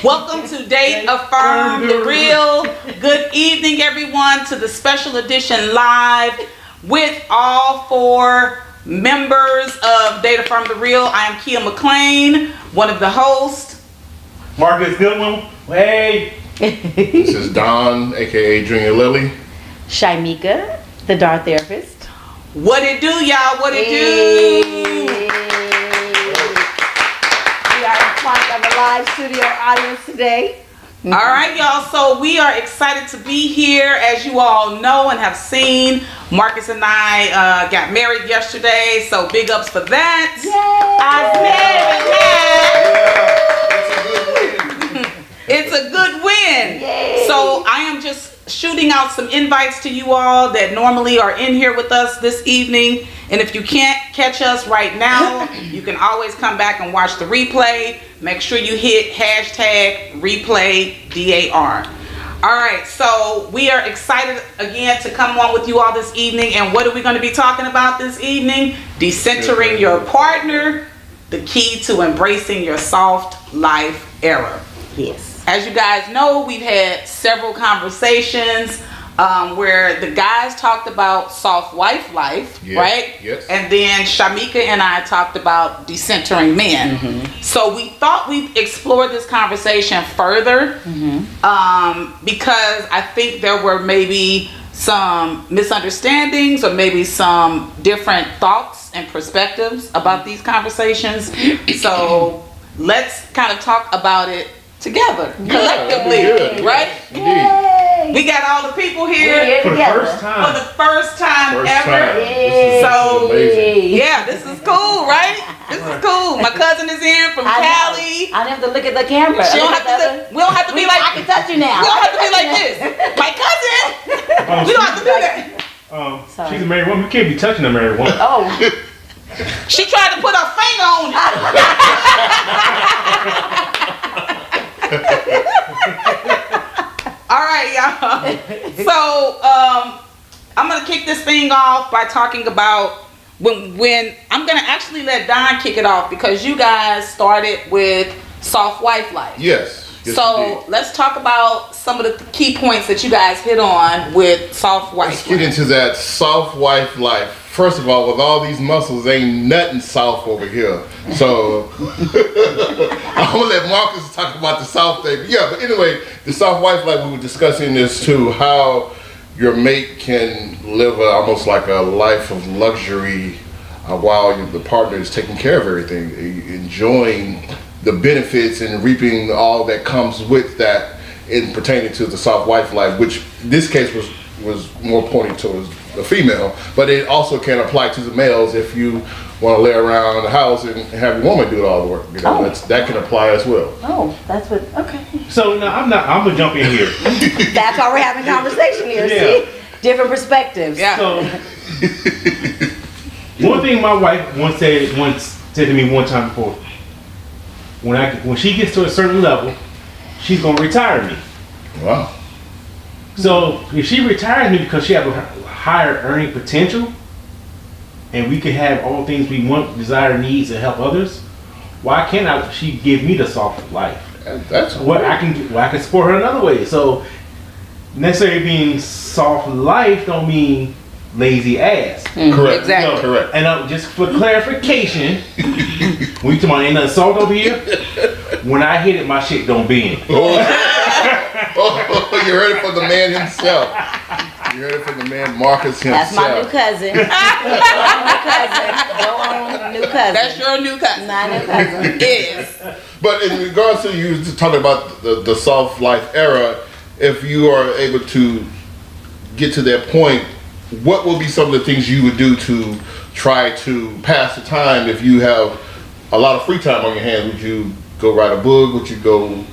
Welcome to Date Affirm the Real. Good evening, everyone, to the special edition live with all 4 members of Date Affirm the Real. I am Keya McClain, one of the hosts. Marcus Goodwin. Hey. This is Don, aka Junior Lily. Shimeka the DAR Therapist. What it do, y'all? What it do? We are in front of a live studio audience today. All right, y'all. So we are excited to be here. As you all know and have seen, Marcus and I got married yesterday. So big ups for that. It's a good win. Yay. So I am just shooting out some invites to you all that normally are in here with us this evening. And if you can't catch us right now, you can always come back and watch the replay. Make sure you hit #replay DAR. All right, so we are excited again to come on with you all this evening. And what are we going to be talking about this evening? Decentering your partner, the key to embracing your soft life era. Yes. As you guys know, we've had several conversations where the guys talked about soft wife life, right? Yes. And then Shimeka and I talked about decentering men. So we thought we'd explore this conversation further because I think there were maybe some misunderstandings or maybe some different thoughts and perspectives about these conversations. So let's kind of talk about it together, collectively, right? Indeed. We got all the people here For the first for time. the first time ever. This So, is amazing. yeah, this is cool, right? This is cool. My cousin is in from Cali. I don't have to look at the camera. She don't have to. We don't have to be like. I can touch you now. We don't have to be like this. My cousin. We don't have to do that. Sorry. She's a married woman. You can't be touching a married woman. Oh. She tried to put her finger on it. All right, y'all. So I'm gonna kick this thing off by talking about when I'm gonna actually let Don kick it off because you guys started with soft wife life. Yes. So indeed. let's talk about some of the key points that you guys hit on with soft wife Let's get into that soft wife life. First of all, with all these muscles, ain't nothing soft over here. So I'm gonna let Marcus talk about the soft thing. Yeah, but anyway, the soft wife life, we were discussing this too, how your mate can live almost like a life of luxury while the partner is taking care of everything, enjoying the benefits and reaping all that comes with that in pertaining to the soft wife life, which this case was more pointing towards the female, but it also can apply to the males if you want to lay around the house and have your woman do all the work. You know, that can apply as well. Oh, that's what. Okay. So now I'm gonna jump in here. That's why we're having a conversation here. Yeah. See, different perspectives. Yeah. So one thing my wife once said to me one time before, when she gets to a certain level, she's gonna retire me. Wow. So if she retires me because she has a higher earning potential, and we can have all things we want, desire, needs, and help others, why can't she give me the soft life? That's What I can do, I can support her another way. So necessarily being soft life don't mean lazy ass. correct. Exactly. So, Correct. And just for clarification, when you talking about ain't nothing soft over here, when I hit it, my shit don't bend. Oh, you heard it from the man himself. You heard it from the man Marcus himself. That's my new cousin. New cousin. That's your new cousin. My new cousin. Yes. But in regards to you talking about the soft life era, if you are able to get to that point, what will be some of the things you would do to try to pass the time if you have a lot of free time on your hands? Would you go write a book? Would you go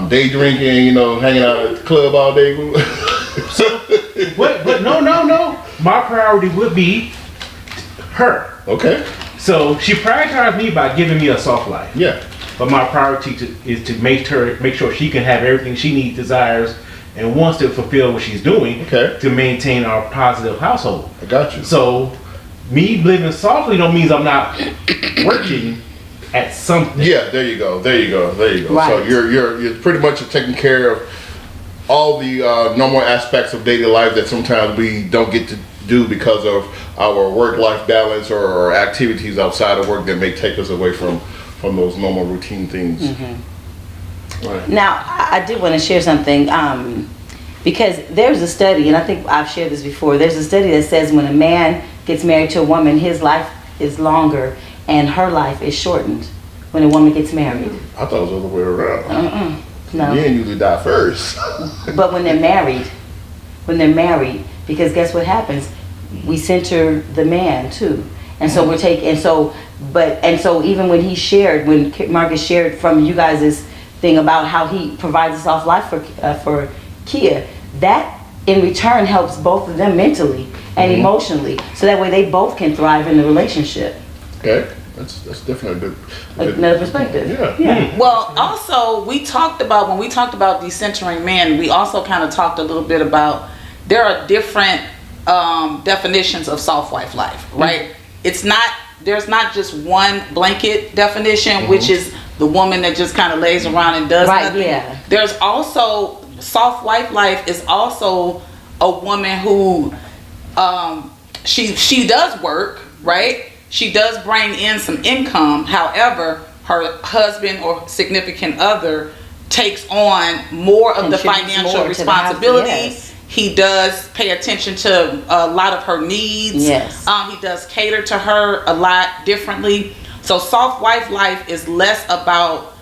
day drinking, hanging out at the club all day? But no. My priority would be her. Okay. So she prioritized me by giving me a soft life. Yeah. But my priority is to make sure she can have everything she needs, desires, and wants to fulfill what she's doing to maintain our positive household. I got you. So me living softly don't mean I'm not working at something. Yeah, there you go. So Right. you're pretty much taking care of all the normal aspects of daily life that sometimes we don't get to do because of our work-life balance or activities outside of work that may take us away from those normal routine things. Right. Now, I did want to share something because there's a study, and I think I've shared this before. There's a study that says when a man gets married to a woman, his life is longer and her life is shortened when a woman gets married. I thought it was the other way around. No. Men usually die first. But when they're married, because guess what happens? We center the man too. And so we're taking, and so even when Marcus shared from you guys' thing about how he provides a soft life for Keya, that in return helps both of them mentally and emotionally, so that way they both can thrive in the relationship. Okay, that's definitely a good Another perspective. Yeah. Well, also when we talked about decentering men, we also kind of talked a little bit about there are different definitions of soft wife life, right? There's not just one blanket definition, which is the woman that just kind of lays around and does nothing. Yeah. There's also soft wife life is also a woman who she does work, right? She does bring in some income. However, her husband or significant other takes on more of the Contributes financial more to the house, responsibility. yes. He does pay attention to a lot of her needs. Yes. He does cater to her a lot differently. So soft wife life is less about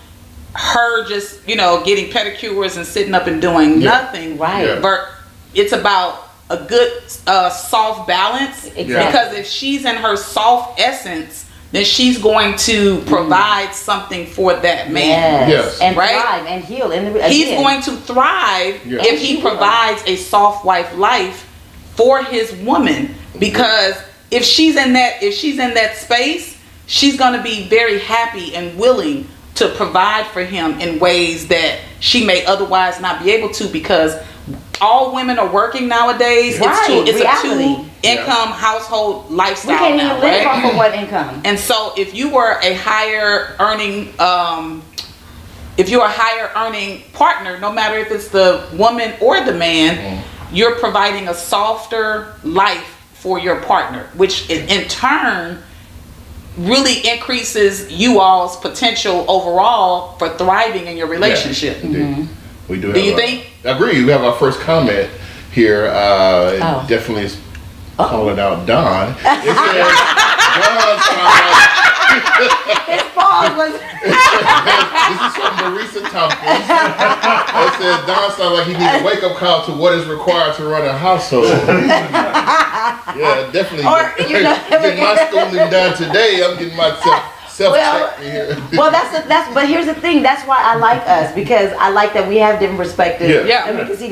her just, getting pedicures and sitting up and doing nothing. Right. Yeah. But it's about a good soft balance. Exactly. Because if she's in her soft essence, then she's going to provide something for that man. Yes. And Right? thrive and heal. He's going to thrive Yeah. if he provides a soft wife life for his woman, because if she's in that space, she's going to be very happy and willing to provide for him in ways that she may otherwise not be able to, because all women are working nowadays. Right, It's a reality. 2-income household We lifestyle can't now, even live right? off of one income. And so if you were a higher earning partner, no matter if it's the woman or the man, you're providing a softer life for your partner, which in turn really increases you all's potential overall for thriving in your relationship. Yeah, indeed. We do. Do you think? I agree. We have our first comment here. It definitely is calling out Don. It says, Don sounds like His pause was. this is from Marisa Tompkins. It says Don sounds like he needs a wake up call to what is required to run a household. Yeah, definitely. Or, getting my schooling done today. I'm getting myself self-check here. Well, but here's the thing. That's why I like us, because I like that we have different perspectives. Yeah. And we can see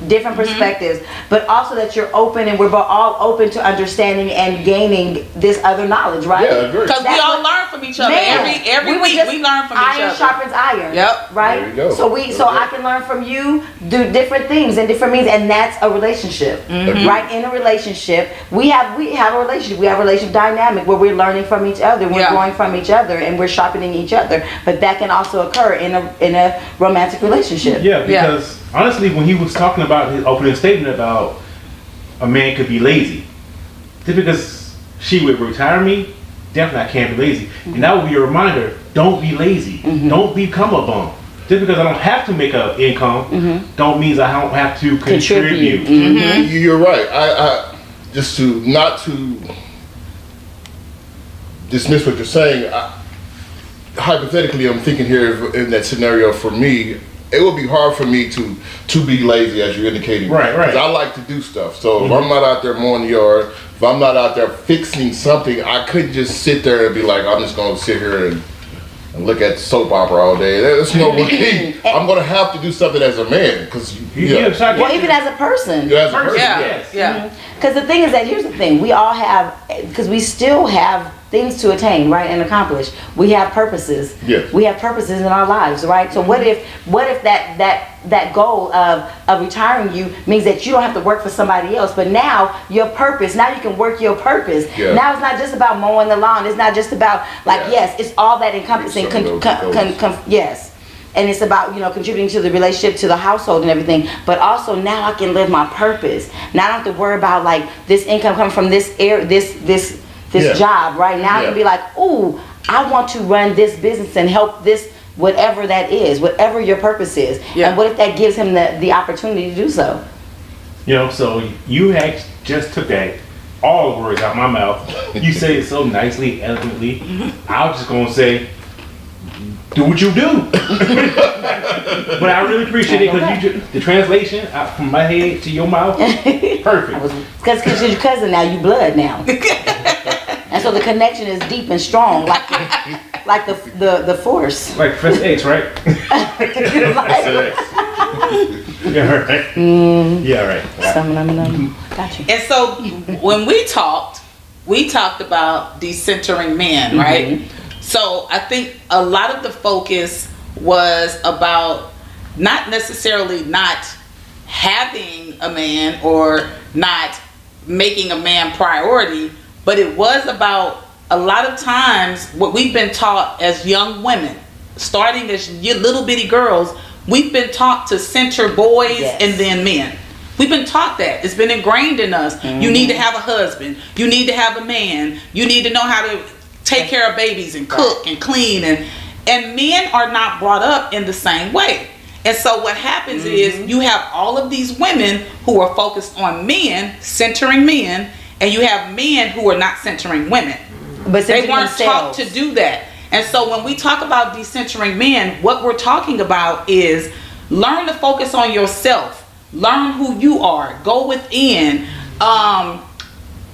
different perspectives, but also that you're open and we're all open to understanding and gaining this other knowledge, right? Yeah, I agree. Because we all learn from each other. Man, Every we week just- we learn from each Iron other. sharpens iron. Yep. Right. There you go. So There I can learn from you, do different things and different means, and that's a relationship, right? In a relationship, we have a relationship. We have a relationship dynamic where we're learning from each other, we're growing from each other, and we're sharpening each other. But that can also occur in a romantic relationship. Yeah, because honestly, when he was talking about his opening statement about a man could be lazy, just because she would retire me, definitely I can't be lazy. And that would be a reminder, don't be lazy. Don't become a bum. Just because I don't have to make an income, don't mean I don't have to contribute. You're right. I just not to dismiss what you're saying. Hypothetically, I'm thinking here in that scenario for me, it would be hard for me to be lazy, as you're indicating. Right. 'Cause I like to do stuff. So if I'm not out there mowing the yard, if I'm not out there fixing something, I couldn't just sit there and be like, I'm just going to sit here and look at soap opera all day. There's no way. I'm going to have to do something as a man. Because Well, even as a person. as a person, Yeah. Because the thing is that here's the thing: we all have, because we still have things to attain, right, and accomplish. We have purposes. Yes. We have purposes in our lives, right? So what if that goal of retiring you means that you don't have to work for somebody else, but now your purpose, now you can work your purpose. Yeah. Now it's not just about mowing the lawn. It's not just about like, Yeah. yes, it's all that encompassing. Yes. And it's about, you know, contributing to the relationship, to the household and everything. But also now I can live my purpose. Now I don't have to worry about like this income coming from this Yeah. job, right? Now I Yeah. can be like, ooh, I want to run this business and help this, whatever that is, whatever your purpose is. Yeah. And what if that gives him the opportunity to do so? You know, so you just took that all the words out my mouth. You say it so nicely, elegantly. I was just gonna say, do what you do. But I really appreciate it because the translation out from my head to your mouth, perfect. Because you're your cousin now, you blood now. And so the connection is deep and strong, like the force. Like press X, right? Yeah, right. Yeah, right. Got you. And so when we talked about decentering men, right? So I think a lot of the focus was about not necessarily not having a man or not making a man priority, but it was about a lot of times what we've been taught as young women, starting as little bitty girls, we've been taught to center boys and then men. We've been taught that. It's been ingrained in us. You need to have a husband. You need to have a man. You need to know how to take care of babies and cook and clean, and men are not brought up in the same way. And so what happens is you have all of these women who are focused on men, centering men, and you have men who are not centering women. But they weren't taught to do that. And so when we talk about decentering men, what we're talking about is learn to focus on yourself. Learn who you are. Go within.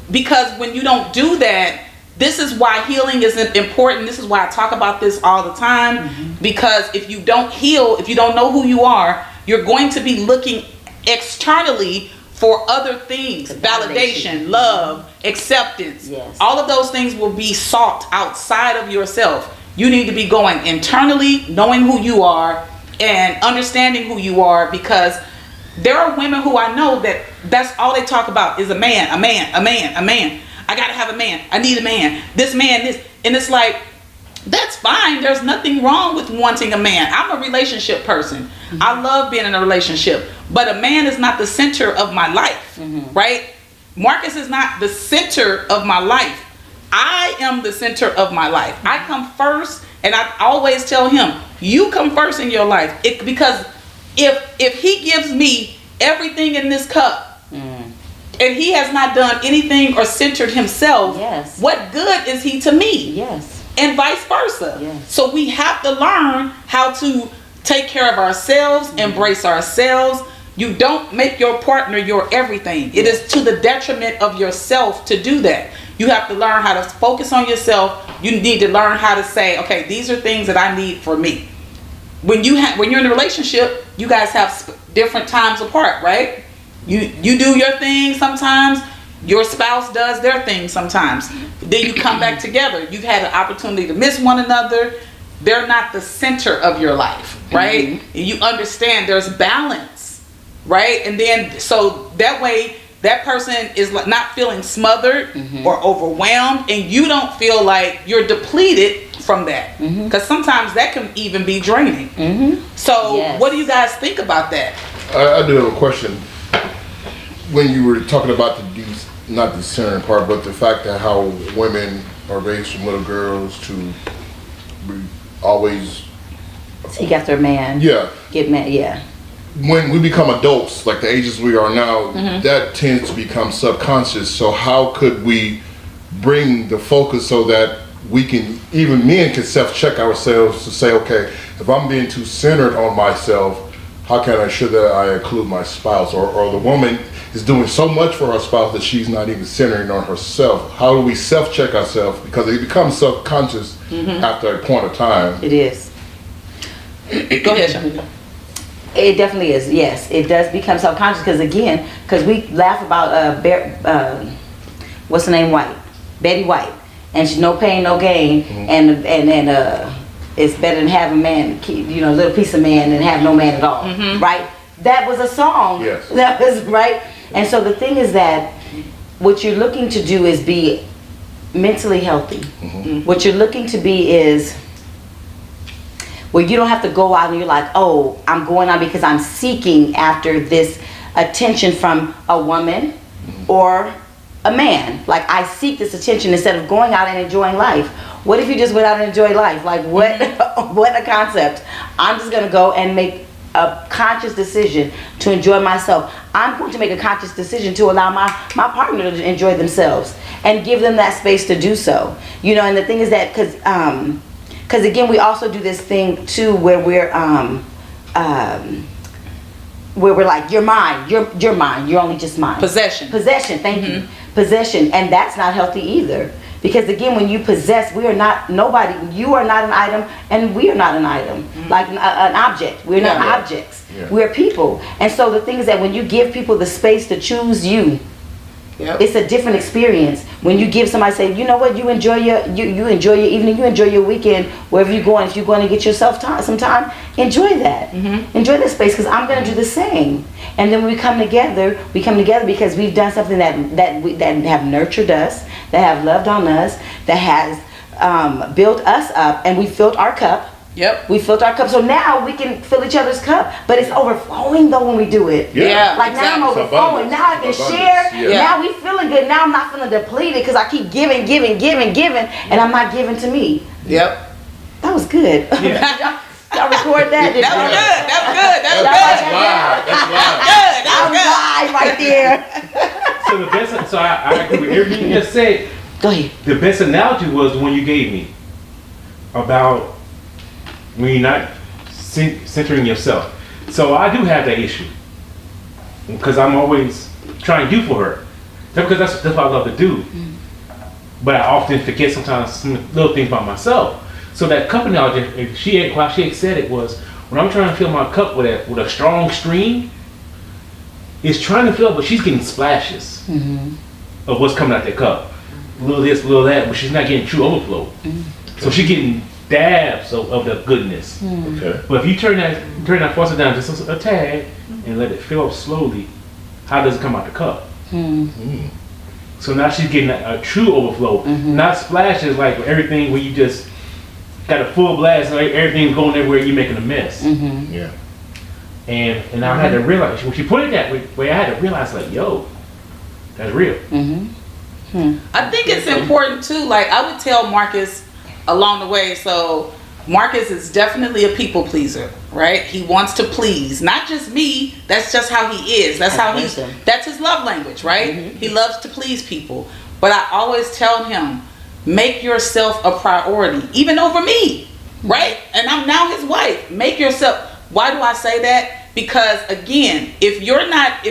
Because when you don't do that, this is why healing is important. This is why I talk about this all the time. Because if you don't heal, if you don't know who you are, you're going to be looking externally for other things. Validation, love, acceptance. Yes. All of those things will be sought outside of yourself. You need to be going internally, knowing who you are and understanding who you are, because there are women who I know that's all they talk about is a man. I gotta have a man. I need a man. This man, this. And it's like, that's fine. There's nothing wrong with wanting a man. I'm a relationship person. I love being in a relationship. But a man is not the center of my life, right? Marcus is not the center of my life. I am the center of my life. I come first, and I always tell him, you come first in your life. Because if he gives me everything in this cup, and he has not done anything or centered himself, what good is he to me? Yes. And vice versa. Yes. So we have to learn how to take care of ourselves, embrace ourselves. You don't make your partner your everything. It is to the detriment of yourself to do that. You have to learn how to focus on yourself. You need to learn how to say, okay, these are things that I need for me. When you're in a relationship, you guys have different times apart, right? You do your thing sometimes. Your spouse does their thing sometimes. Then you come back together. You've had an opportunity to miss one another. They're not the center of your life, right? And you understand there's balance, right? And then so that way that person is not feeling smothered or overwhelmed, and you don't feel like you're depleted from that, because sometimes that can even be draining. So what do you guys think about that? I do have a question. When you were talking about not the centering part, but the fact that how women are raised from little girls to be always seek after a man. Get mad. When we become adults, like the ages we are now, that tends to become subconscious. So how could we bring the focus so that we can, even men can self-check ourselves to say, okay, if I'm being too centered on myself, how can I ensure that I include my spouse? Or the woman is doing so much for her spouse that she's not even centering on herself. How do we self-check ourselves? Because it becomes subconscious after a point of time. It is. Go ahead, Shimeka. It definitely is. Yes, it does become subconscious because we laugh about what's the name, White, Betty White, and she's no pain, no gain, and it's better than have a man, a little piece of man than have no man at all, right? That was a song. Yes. That was right. And so the thing is that what you're looking to do is be mentally healthy. What you're looking to be is where you don't have to go out and you're like, oh, I'm going out because I'm seeking after this attention from a woman or a man. Like, I seek this attention instead of going out and enjoying life. What if you just went out and enjoyed life? Like, what what a concept. I'm just going to go and make a conscious decision to enjoy myself. I'm going to make a conscious decision to allow my partner to enjoy themselves and give them that space to do so. And the thing is that because again, we also do this thing too where we're like, you're mine, you're mine, you're only just mine. Possession, thank you. Possession. And that's not healthy either. Because again, when you possess, we are not nobody. You are not an item, and we are not an item, like an object. We're not objects. Yeah. We're people. And so the thing is that when you give people the space to choose you, it's a different experience. When you give somebody, say, you know what, you enjoy your evening, you enjoy your weekend, wherever you're going. If you're going to get yourself some time, enjoy that. Enjoy that space, because I'm going to do the same. And then when we come together because we've done something that have nurtured us, that have loved on us, that has built us up, and we filled our cup. We filled our cup, so now we can fill each other's cup. But it's overflowing though when we do it. Like, now I'm overflowing. Now I can share. Now we feeling good. Now I'm not feeling depleted because I keep giving, and I'm not giving to me. That was good. Y'all record that? That was good. That's live right there. So the best. So I agree with everything you just said. Go ahead. The best analogy was the one you gave me about when you're not centering yourself. So I do have that issue because I'm always trying to do for her. Because that's what I love to do. But I often forget sometimes some little things about myself. So that cup analogy, how she had said it was, when I'm trying to fill my cup with a strong stream, it's trying to fill up, but she's getting splashes of what's coming out that cup. A little this, a little that, but she's not getting true overflow. So she's getting dabs of the goodness. Okay. But if you turn that faucet down just a tad and let it fill up slowly, how does it come out the cup? So now she's getting a true overflow, not splashes like everything where you just got a full blast and everything's going everywhere, you're making a mess. Yeah. And I had to realize, when she put it that way, I had to realize, like, yo, that's real. I think it's important too. Like, I would tell Marcus along the way. So Marcus is definitely a people pleaser, right? He wants to please, not just me. That's just how he is. That's his love language, right? He loves to please people. But I always tell him, make yourself a priority, even over me, right? And I'm now his wife. Make yourself. Why do I say that? Because again, if you're not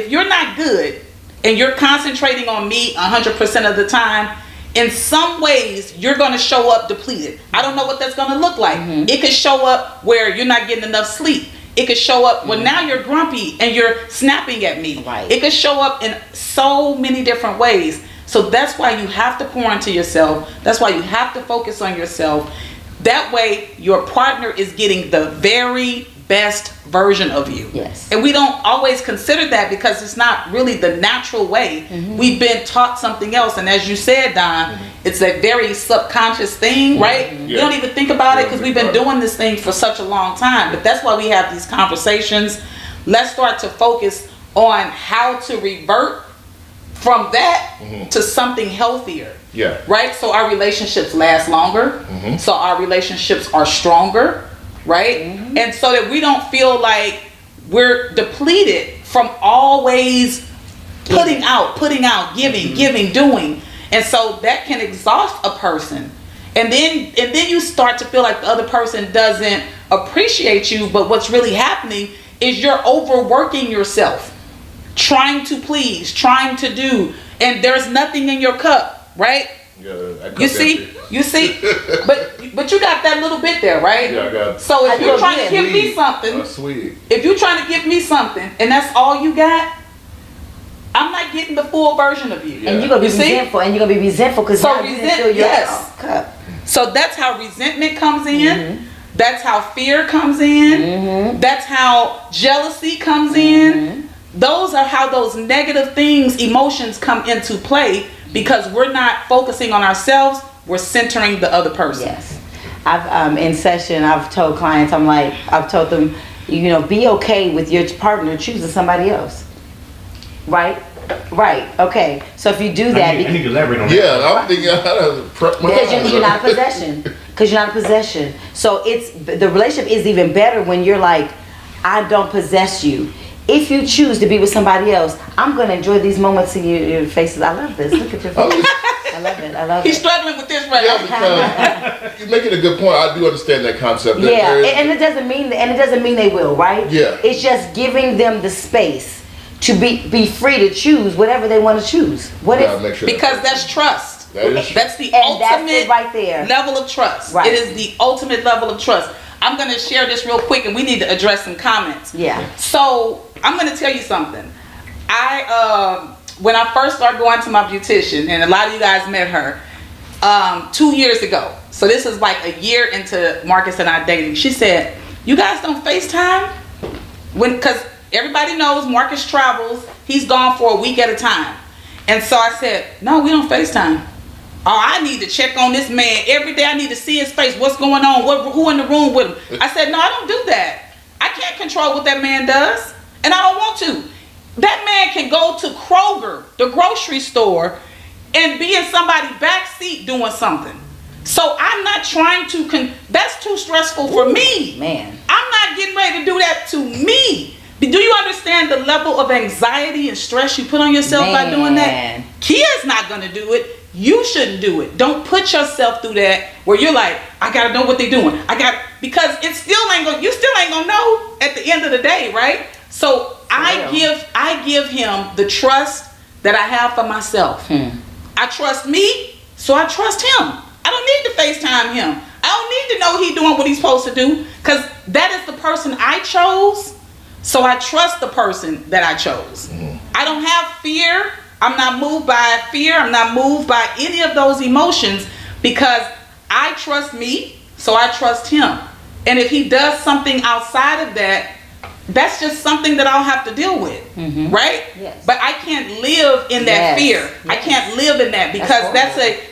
good and you're concentrating on me 100% of the time, in some ways you're going to show up depleted. I don't know what that's going to look like. It could show up where you're not getting enough sleep. It could show up when now you're grumpy and you're snapping at me. It could show up in so many different ways. So that's why you have to pour into yourself. That's why you have to focus on yourself. That way your partner is getting the very best version of you. And we don't always consider that because it's not really the natural way. We've been taught something else, and as you said, Don, it's a very subconscious thing, right? We don't even think about it because we've been doing this thing for such a long time. But that's why we have these conversations. Let's start to focus on how to revert from that to something healthier. Right? So our relationships last longer. So our relationships are stronger. Right? And so that we don't feel like we're depleted from always putting out, giving, doing. And so that can exhaust a person. And then you start to feel like the other person doesn't appreciate you, but what's really happening is you're overworking yourself, trying to please, trying to do, and there's nothing in your cup, right? You see, but you got that little bit there, right? I got it. So if you're trying to give me something, sweet. if you're trying to give me something, and that's all you got, I'm not getting the full version of you. And you're gonna be You see? resentful, and you're gonna be resentful because So now you didn't fill your yes. cup. So that's how resentment comes in. Mm-hmm. That's how fear comes in. Mm-hmm. That's how jealousy comes in. Those are how those negative things, emotions come into play because we're not focusing on ourselves. We're centering the other person. Yes. I've in session, I've told clients, I've told them, be okay with your partner choosing somebody else. Right? Right. Okay. So if you do that, I need to elaborate on that. Yeah, I'm thinking I had to prep my because you're not a possession. Because you're not a possession. So the relationship is even better when you're like, I don't possess you. If you choose to be with somebody else, I'm going to enjoy these moments in your faces. I love this. Look at your face. I love it. I love He's it. struggling with this right Yeah, now. because you're making a good point. I do understand that concept. That Yeah, there is- and it doesn't mean they will, right? Yeah. It's just giving them the space to be free to choose whatever they want to choose. What gotta if? make sure Because that's trust. That is true. That's the And that's ultimate it right there. level of trust. Right. It is the ultimate level of trust. I'm going to share this real quick and we need to address some comments. Yeah. So I'm going to tell you something. When I first started going to my beautician, and a lot of you guys met her 2 years ago. So this is like a year into Marcus and I dating. She said, "You guys don't FaceTime?" Because everybody knows Marcus travels. He's gone for a week at a time. And so I said, "No, we don't FaceTime. Oh, I need to check on this man every day. I need to see his face. What's going on? Who in the room with him?" I said, "No, I don't do that. I can't control what that man does. And I don't want to. That man can go to Kroger, the grocery store, and be in somebody's back seat doing something. So I'm not trying to, that's too stressful for me. Man. I'm not getting ready to do that to me. Do you understand the level of anxiety and stress you put on yourself by doing that? Man. Kia's not going to do it. You shouldn't do it. Don't put yourself through that where you're like, I got to know what they're doing. Because you still ain't going to know at the end of the day, right? So I give him the trust that I have for myself. I trust me, so I trust him. I don't need to FaceTime him. I don't need to know he's doing what he's supposed to do because that is the person I chose. So I trust the person that I chose. I don't have fear. I'm not moved by fear. I'm not moved by any of those emotions because I trust me, so I trust him. And if he does something outside of that, that's just something that I'll have to deal with, right? Yes. But I can't live in that fear. I can't live in that because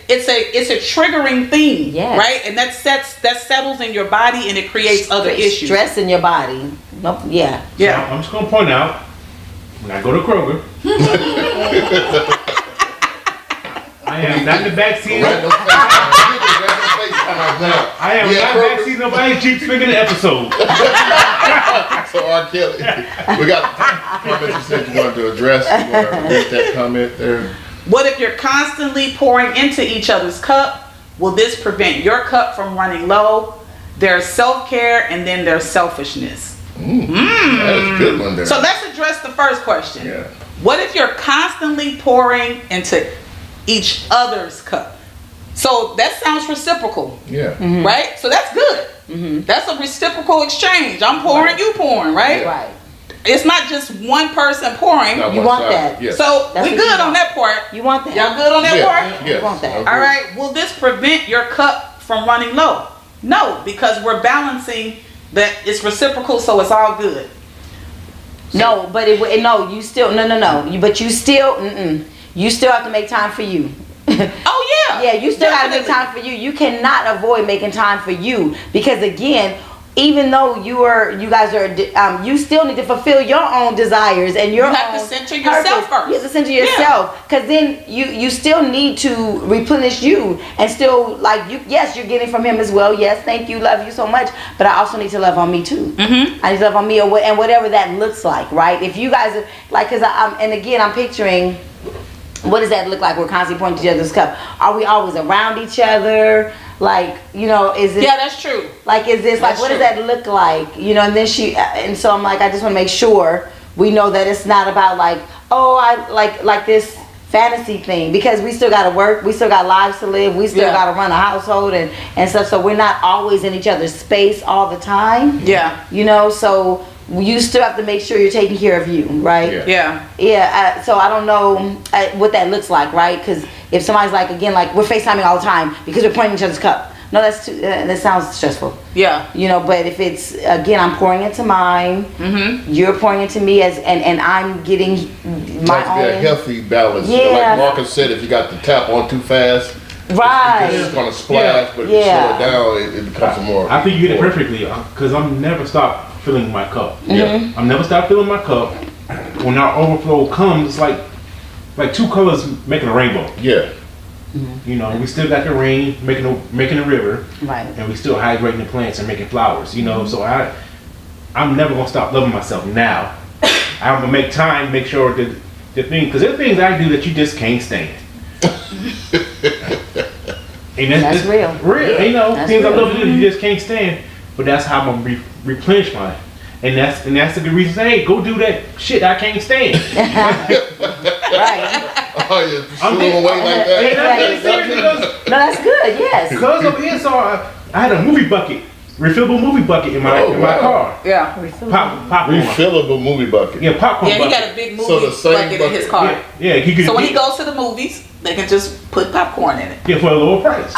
it's a triggering thing, right? And that settles in your body and it creates other issues. Stress in your body. Nope. Yeah. So I'm just gonna point out when I go to Kroger, I am not in the back seat. Random FaceTime now. I am not back seat nobody's Jeep speaking the episode. So R. Kelly, we got comments you said you wanted to address. You want to read that comment there? What if you're constantly pouring into each other's cup? Will this prevent your cup from running low? There's self-care and then there's selfishness. That's a good one there. So let's address the first question. Yeah. What if you're constantly pouring into each other's cup? So that sounds reciprocal, Yeah. right? So that's good. That's a reciprocal exchange. I'm pouring, you pouring, right? Yeah. Right. It's not just one person pouring. Not You one want side. that. Yeah. So That's we what you good on want. that part. You want that. Y'all good on that part? Yes. You want that. All right. Will this prevent your cup from running low? No, because we're balancing that it's reciprocal, so it's all good. No, but you still but you still you still have to make time for you. Oh yeah. Yeah, you still have to make Definitely. time for you. You cannot avoid making time for you because again, even though you guys are, you still need to fulfill your own desires and your You have to own center yourself purpose. first. You have to center yourself because then you still need to replenish you and still yes, you're getting from him as well. Yes, thank you, love you so much, but I also need to love on me too. I need to love on me and whatever that looks like, right? If you guys are because I'm picturing. What does that look like? We're constantly pointing to each other's cup. Are we always around each other? Is it? Yeah, that's true. Is this That's what true. does that look like? And then so I'm I just want to make sure we know that it's not about I this fantasy thing because we still got to work, we still got lives to live, we still got to run a household and stuff. So we're not always in each other's space all the time. Yeah. So you still have to make sure you're taking care of you, right? Yeah. Yeah. So I don't know what that looks like, right? Because if somebody's like, again, like we're FaceTiming all the time because we're pointing each other's cup. No, that's too, that sounds stressful. Yeah. You know, but if it's, again, I'm pouring into mine, you're pouring into me, and I'm getting my Has to be a own. healthy balance. Yeah. Like Marcus said, if you got the tap on too fast, Right. it's going to splash, but if you slow it down, it becomes more. I think you get it perfectly, because I'm never stop filling my cup. Yeah. I'm never stop filling my cup. When our overflow comes, it's like two colors making a rainbow. Yeah. You know, we still got the rain making a river, Right. and we still hydrating the plants and making flowers. You know, so I'm never gonna stop loving myself now. I'm gonna make time, make sure that the thing, because there are things I do that you just can't stand. And That's real. Real, you know, That's things I real. love to do you just can't stand. But that's how I'm gonna replenish mine. And that's a good reason to say, hey, go do that shit I can't stand. Right. Oh, yeah. Shoot them away like that. And I'm really serious because No, that's good. Yes. Because over here, so I had a movie bucket, refillable movie bucket in my wow. car. Yeah. Popcorn. Refillable movie bucket. Yeah, popcorn Yeah, he bucket. got a big movie So the same bucket in his bucket. car. Yeah, you can So when he goes to the movies, they can just put popcorn in it. yeah, for a lower price.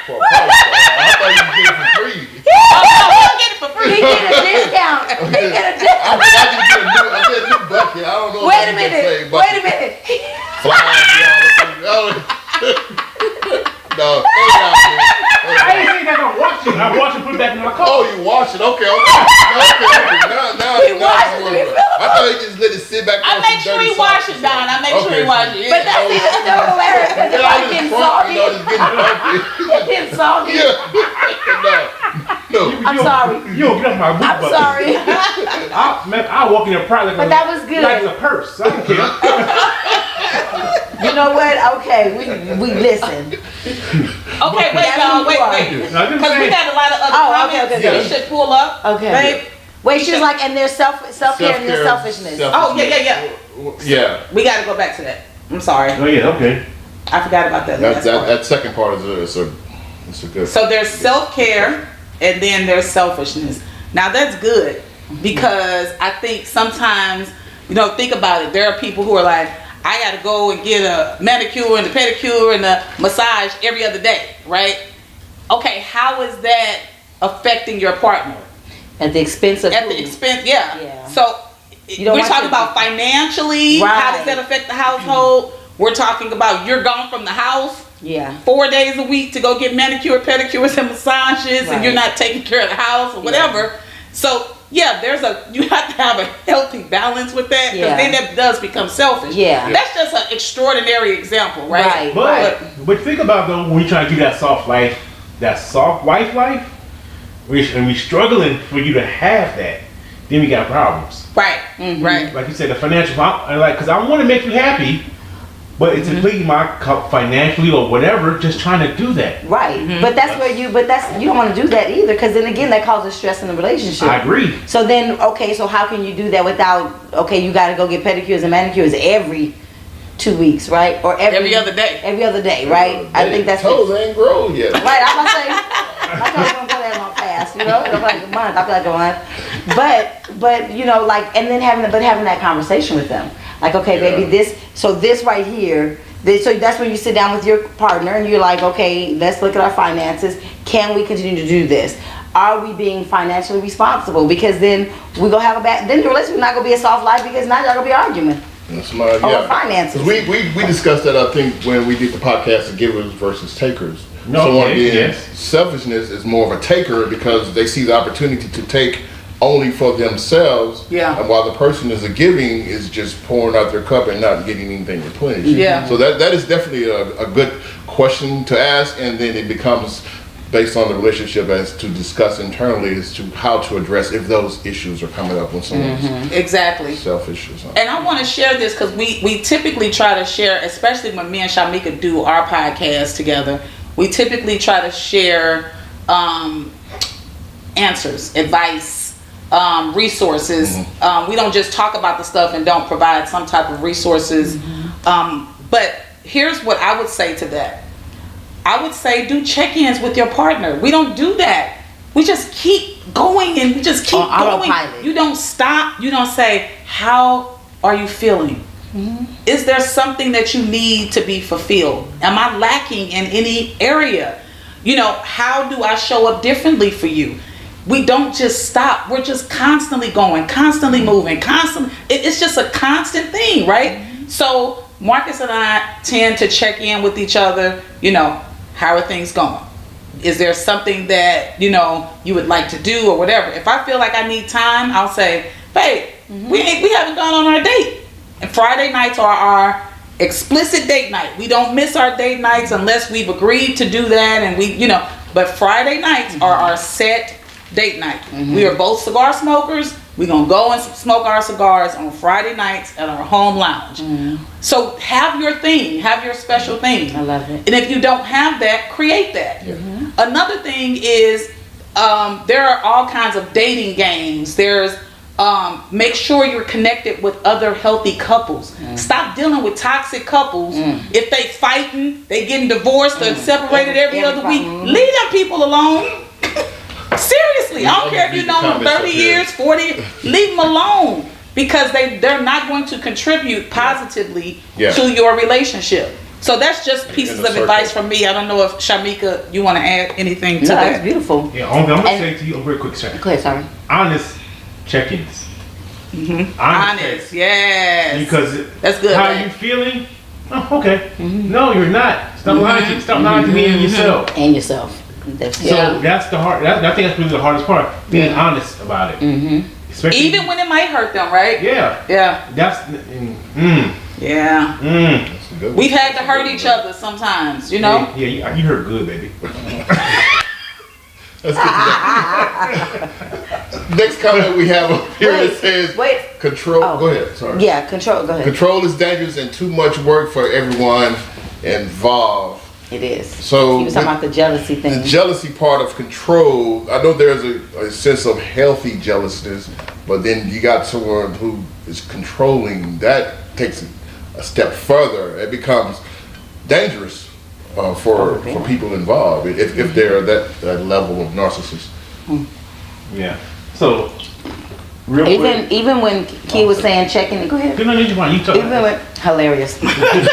For a price. I thought you could get it for free. Oh, no, he'll get it for He free. get a discount. He get a I discount. forgot you get a new bucket. I don't know Wait if a you can minute. say Wait bucket. a minute. Flies, y'all. No, throw it out, man. I ain't saying that I'm washing. I wash and put it back in my car. Oh, you wash it? Okay. Okay. Now, He washed it. I thought he just let it sit back. I on make some sure he dirty wash socks it down. I make sure he Okay. wash it. But that's even still hilarious because Yeah, it's I like just getting front, salty. you know, just getting funky. It's getting salty. Yeah. No. I'm sorry. You don't get off my boot I'm bucket. sorry. I'll walk in there proud like But that was good. Like a purse. I don't care. You know what? Okay, we listen. Okay, wait, y'all, wait. No, I'm just Because we saying. got a lot of other Oh, okay, comments. okay, It okay. should pull up. Okay. Babe. Wait, she was like, and there's self-care and there's selfishness. Oh, yeah. Yeah. We got to go back to that. I'm sorry. Oh yeah, okay. I forgot about that last part. That second part is a good. So there's self-care and then there's selfishness. Now that's good because I think sometimes, think about it. There are people who are like, I got to go and get a manicure and a pedicure and a massage every other day, right? Okay, how is that affecting your partner? At the expense of At who? the expense, yeah. Yeah. So don't we're want talking to- about financially. Right. How does that affect the household? We're talking about you're gone from the house Yeah. 4 days a week to go get manicure, pedicures, and massages, and you're Right. not taking care of the house or whatever. So yeah, you have to have a healthy balance with that, because Yeah. then that does become selfish. Yeah. That's just an extraordinary example, right? Right. But think about though, when you try to do that soft life, that soft wife life, and we struggling for you to have that, then we got problems. Right. Mm-hmm. Right. Like you said, the financial, because I want to make you happy, but it's depleting my cup financially or whatever, just trying to do that. Right. But that's where you don't want to do that either, because then again that causes stress in the relationship. I agree. So then, okay, so how can you do that without, okay, you got to go get pedicures and manicures every 2 weeks, right? Or Every other day. Every other day, right? I think that's toes ain't grown yet. right. I'm gonna say, my toes don't go that long fast, It'll be like a month. I feel like a month. But like, and then having that conversation with them, like, okay, Yeah. baby, this right here. So that's when you sit down with your partner and you're like, okay, let's look at our finances. Can we continue to do this? Are we being financially responsible? Because then we gonna have then the relationship not gonna be a soft life, because now y'all gonna be arguing. That's my finances. We discussed that, I think, when we did the podcast of givers versus takers. No, Someone okay, being yes. selfishness is more of a taker because they see the opportunity to take only for themselves. Yeah. And while the person is giving is just pouring out their cup and not getting anything replenished. Yeah. So that is definitely a good question to ask, and then it becomes based on the relationship as to discuss internally as to how to address if those issues are coming up when someone's Exactly. selfish or something. And I want to share this because we typically try to share, especially when me and Shimeka do our podcast together, we typically try to share answers, advice, resources. We don't just talk about the stuff and don't provide some type of resources. But here's what I would say to that. I would say do check-ins with your partner. We don't do that. We just keep going going and you just keep On going. autopilot. You don't stop. You don't say, how are you feeling? Is there something that you need to be fulfilled? Am I lacking in any area? You know, how do I show up differently for you? We don't just stop. We're just constantly going, constantly moving, constantly. It's just a constant thing, right? So Marcus and I tend to check in with each other. You know, how are things going? Is there something that, you know, you would like to do or whatever? If I feel like I need time, I'll say, babe, we haven't gone on our date. And Friday nights are our explicit date night. We don't miss our date nights unless we've agreed to do that, and we, you know, but Friday nights are our set date night. We are both cigar smokers. We're gonna go and smoke our cigars on Friday nights at our home lounge. So have your thing, have your special thing. I love it. And if you don't have that, create that. Another thing is there are all kinds of dating games. There's make sure you're connected with other healthy couples. Stop dealing with toxic couples. If they fighting, they getting divorced or separated every other week. Leave them people alone. Seriously, I don't care if you know them 30 years, 40, leave them alone, because they're not going to contribute positively to your relationship. So that's just pieces of advice from me. I don't know if Shimeka, you want to add anything to that? That's beautiful. Yeah, I'm gonna say to you real quick, sir. Go ahead, sorry. Honest check-ins. Honest, yes. Because that's good. How man. you feeling? Oh, okay. No, you're not. Stop lying. Stop lying to me and yourself. And yourself. That's So that's the hard. I think that's really the hardest part. Being honest about it. Especially, Even when it might hurt them, right? Yeah. Yeah. That's. Yeah. That's a good one. We've had to hurt each other sometimes, you know? Yeah, you hurt good, baby. Let's get to that. Next comment we have up here that says control. Oh. Go ahead. Sorry. Yeah, control. Go ahead. Control is dangerous and too much work for everyone involved. It is. So He was talking about the jealousy thing. the jealousy part of control, I know there's a sense of healthy jealousness, but then you got someone who is controlling. That takes a step further. It becomes dangerous for people involved if they're that level of narcissist. Yeah. So, real quick. Even when Key was saying checking, go ahead. Good on you, Javon. You talk. Even when hilarious. Hilarious.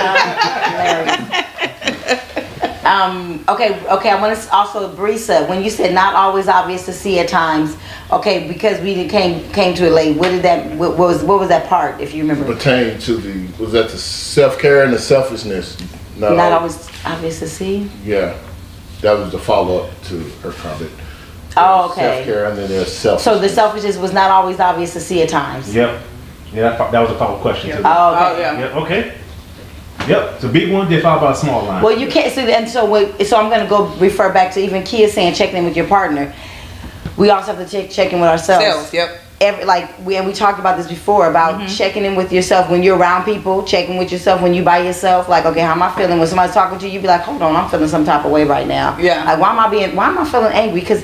Okay. I want to also Brisa, when you said not always obvious to see at times. Okay, because we came to it late. What was that part? If you remember. Pertain to was that the self-care and the selfishness? Not always obvious to see. Yeah, that was the follow-up to her comment. Oh, okay. Self-care and then there's self. So the selfishness was not always obvious to see at times. Yep. Yeah, that was a follow-up question too. Oh, okay. yeah. Yep. Okay. Yep. It's a big one. Then followed by a small line. Well, you can't see that. And so I'm going to go refer back to even Kia saying checking in with your partner. We also have to check in with ourselves. Yep. We talked about this before about checking in with yourself when you're around people, checking with yourself when you by yourself. Like, okay, how am I feeling? When somebody's talking to you, you be like, hold on, I'm feeling some type of way right now. Yeah. Like, why am I feeling angry? Because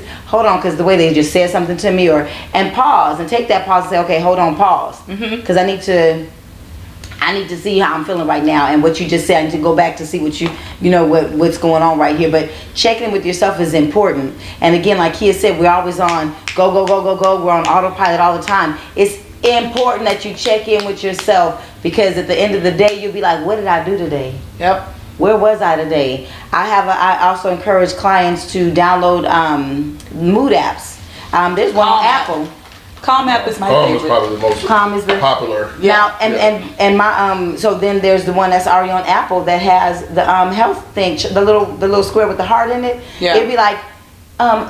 the way they just said something to me, and pause and take that pause and say, okay, hold on, pause, because I need to see how I'm feeling right now, and what you just said. I need to go back to see what's going on right here. But checking in with yourself is important. And again, like Kia said, we're always on go. We're on autopilot all the time. It's important that you check in with yourself, because at the end of the day, you'll be like, what did I do today? Yep. Where was I today? I also encourage clients to download mood apps. There's one on Apple. Calm app is my Calm is favorite. probably the most Calm is the popular. Now and my so then there's the one that's already on Apple that has the health thing, the little square with the heart in it. Yeah. It'd be like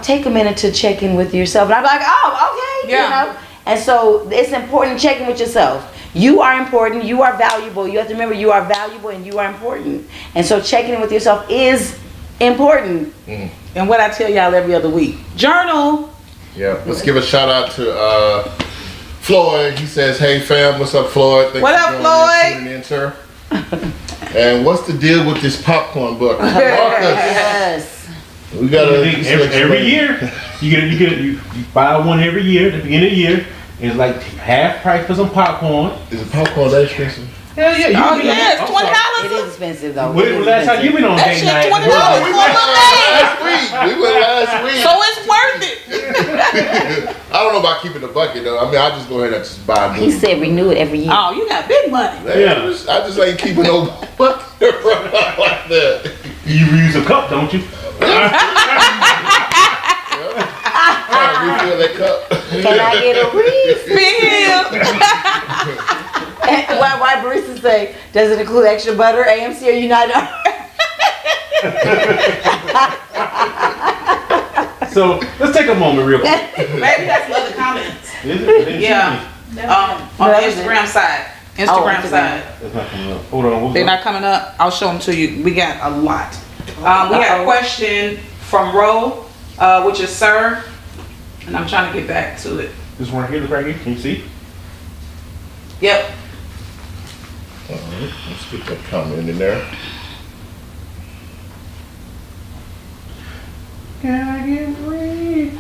take a minute to check in with yourself, and I'd be like, oh, okay, Yeah. And so it's important to check in with yourself. You are important. You are valuable. You have to remember you are valuable and you are important. And so checking in with yourself is important. And what I tell y'all every other week, journal. Yeah, let's give a shout out to Floyd. He says, "Hey fam, what's up, Floyd? Thanks What for up, tuning in, sir." And what's the deal with this popcorn bucket? Marcus, Yes. we gotta every year you buy one every year at the beginning of the year. It's like half price for some popcorn. Is the popcorn that expensive? Hell yeah. You Oh can get yeah, it's I'm $20. sorry. It is expensive though. When It was is the last time you expensive. been on That date shit night? $20 We for went a day. last week. We went last week. So it's worth it. I don't know about keeping the bucket though. I mean, I just go ahead and just buy new. He said renew it every year. Oh, you got big money. Man, I just ain't keeping no bucket around like that. You reuse a cup, don't you? Trying to refill that cup. Can I get a refill? Big. Why barista say, does it include extra butter, AMC or United? So let's take a moment real quick. Maybe that's some other comments. Is it? Yeah. On the That was Instagram side. Oh, Instagram Instagram. side. It's not coming up. Hold on. They're not coming up. I'll show them to you. We got a lot. We got a question from Ro, which is sir, and I'm trying to get back to it. This one here, look right here. Can you see? Yep. Alright, let's get that comment in there. Can I get free?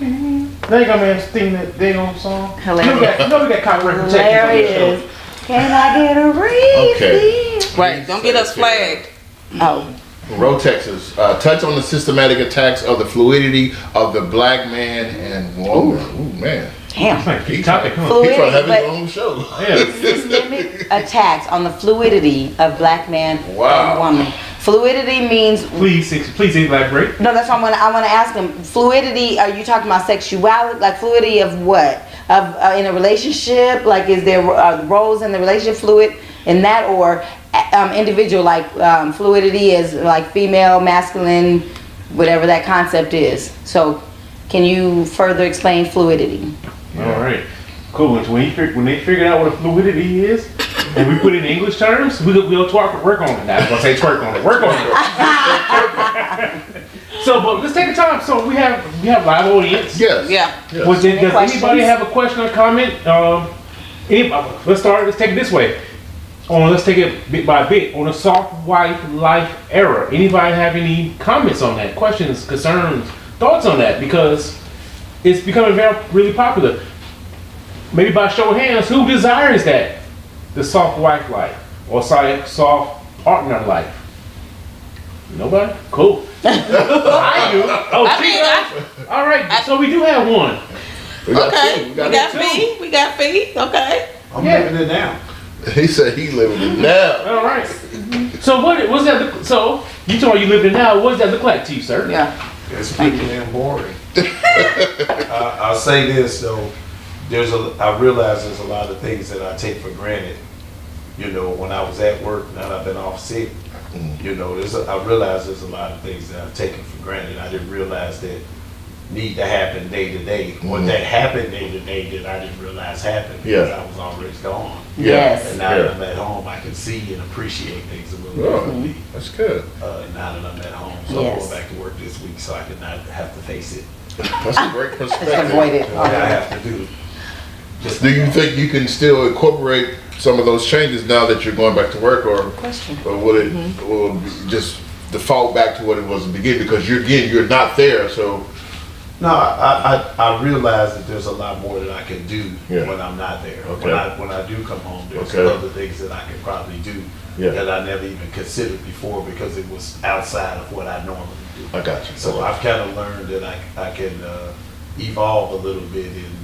Now you got man sing that dang old song. Hilarious. You know we got copyright protection on the Hilarious. show. Can I get a refill? Okay. Right. Don't get us flagged. Oh, Row Texas, touch on the systematic attacks of the fluidity of the black man and woman. Ooh, man. damn. Like, keep topic, huh? Fluid. He's trying to have his But- own show. Yeah. Systemic attacks on the fluidity of black man Wow. and woman. Fluidity means Please elaborate. no. That's what I want to ask him. Fluidity. Are you talking about sexuality? Like fluidity of what? Of in a relationship? Like is there roles in the relationship fluid in that, or individual? Like fluidity is like female, masculine, whatever that concept is. So, can you further explain fluidity? All right. Cool. When they figured out what a fluidity is, and we put it in English terms, we'll work on it. Now, I was gonna say twerk on it. Work on it. So, but let's take the time. So we have live audience. Yes. Yeah. Yes. Does anybody questions? have a question or comment? Let's take it this way. Let's take it bit by bit. On a soft wife life era, anybody have any comments on that? Questions, concerns, thoughts on that? Because it's becoming really popular. Maybe by show of hands, who desires that? The soft wife life or soft partner life? Nobody? Cool. I do. Oh, I she mean, does? All right. So we do have one. We got Okay. two. We got fee. We got fee. Okay. I'm Yeah. living it now. He said he living it now. All right. So what's that? So you told me you live in now. What does that look like to you, sir? Yeah. It's pretty damn boring. I'll say this though, I realize there's a lot of things that I take for granted. You know, when I was at work, now that I've been off sick, you know, I realize there's a lot of things that I've taken for granted. I didn't realize that need to happen day to day. What that happened day to day that I didn't realize happened because Yeah. I was already gone. Yes. And now that I'm at home, I can see and appreciate things a little Oh, differently. that's good. Now that I'm at home, so Yes. I'm going back to work this week, so I could not have to face it. That's a great Let's perspective. avoid it. What I have to do. Just Do you think you can still incorporate some of those changes now that you're going back to work, or will it will it just default back to what it was in the beginning? Because you're not there, so No, I realize that there's a lot more that I can do Yeah. when I'm not there. Okay. When I do come home, there's Okay. other things that I can probably do Yeah. that I never even considered before because it was outside of what I normally do. I got you. So I've kind of learned that I can evolve a little bit and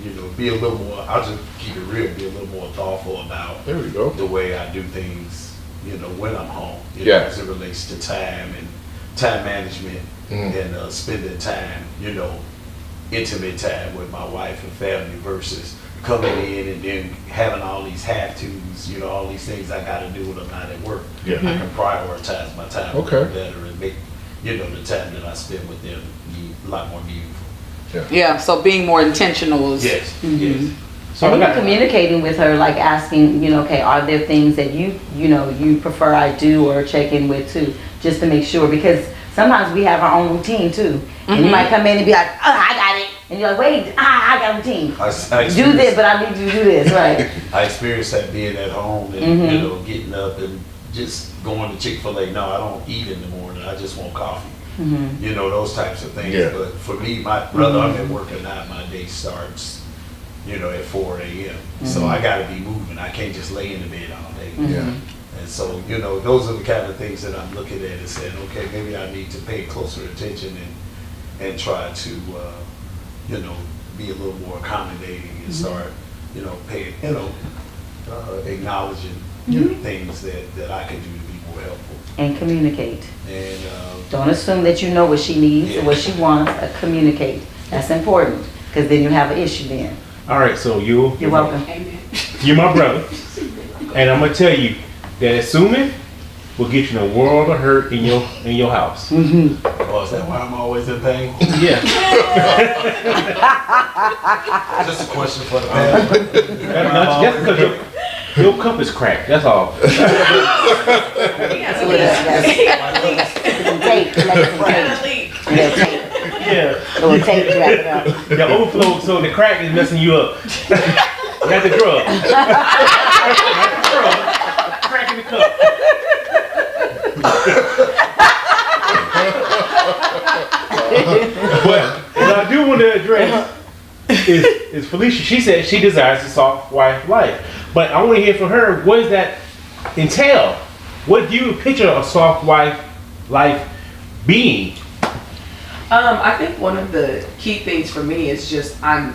you know be a little more. I'll just keep it real, be a little more thoughtful about There we go. the way I do things. You know when I'm home, you Yeah. know, as it relates to time and time management and spending time, you know, intimate time with my wife and family versus coming in and then having all these have-tos, you know, all these things I got to do when I'm not at work. Yeah. I can prioritize my time Okay. a little better and make, you know, the time that I spend with them be a lot more meaningful. Yeah. So being more intentional is. Yes, yes. So And I even got, communicating with her, like asking, you know, okay, are there things that you prefer I do or check in with too, just to make sure, because sometimes we have our own routine too. And you might come in and be like, oh, I got it. And you're like, wait, I got a routine. I Do experienced- this, but I need you to do this, right? I experienced that being at home and, you know, getting up and just going to Chick-fil-A. No, I don't eat in the morning. I just want coffee. You know, those types of things. Yeah. But for me, my brother, I'm at work at night. My day starts at 4 a.m. So I got to be moving. I can't just lay in the bed all day. Yeah. And so, those are the kind of things that I'm looking at and saying, okay, maybe I need to pay closer attention and try to, be a little more accommodating and start, paying, acknowledging things that I can do to be more helpful. And communicate. And Don't assume that you know what she needs or what she wants. Communicate. That's important, because then you have an issue then. All right, so you're welcome. Amen. You're my brother, and I'm gonna tell you that assuming will get you in a world of hurt in your house. oh, is that why I'm always in pain? Yeah. Just a question for the man. That's because your cup is cracked. That's all. Tape. Yeah. Little tape to wrap it up. The overflow, so the crack is messing you up. Got the drug. Crack in the cup. But what I do want to address is Felicia. She said she desires a soft wife life. But I want to hear from her, what does that entail? What do you picture a soft wife life being? I think one of the key things for me is just I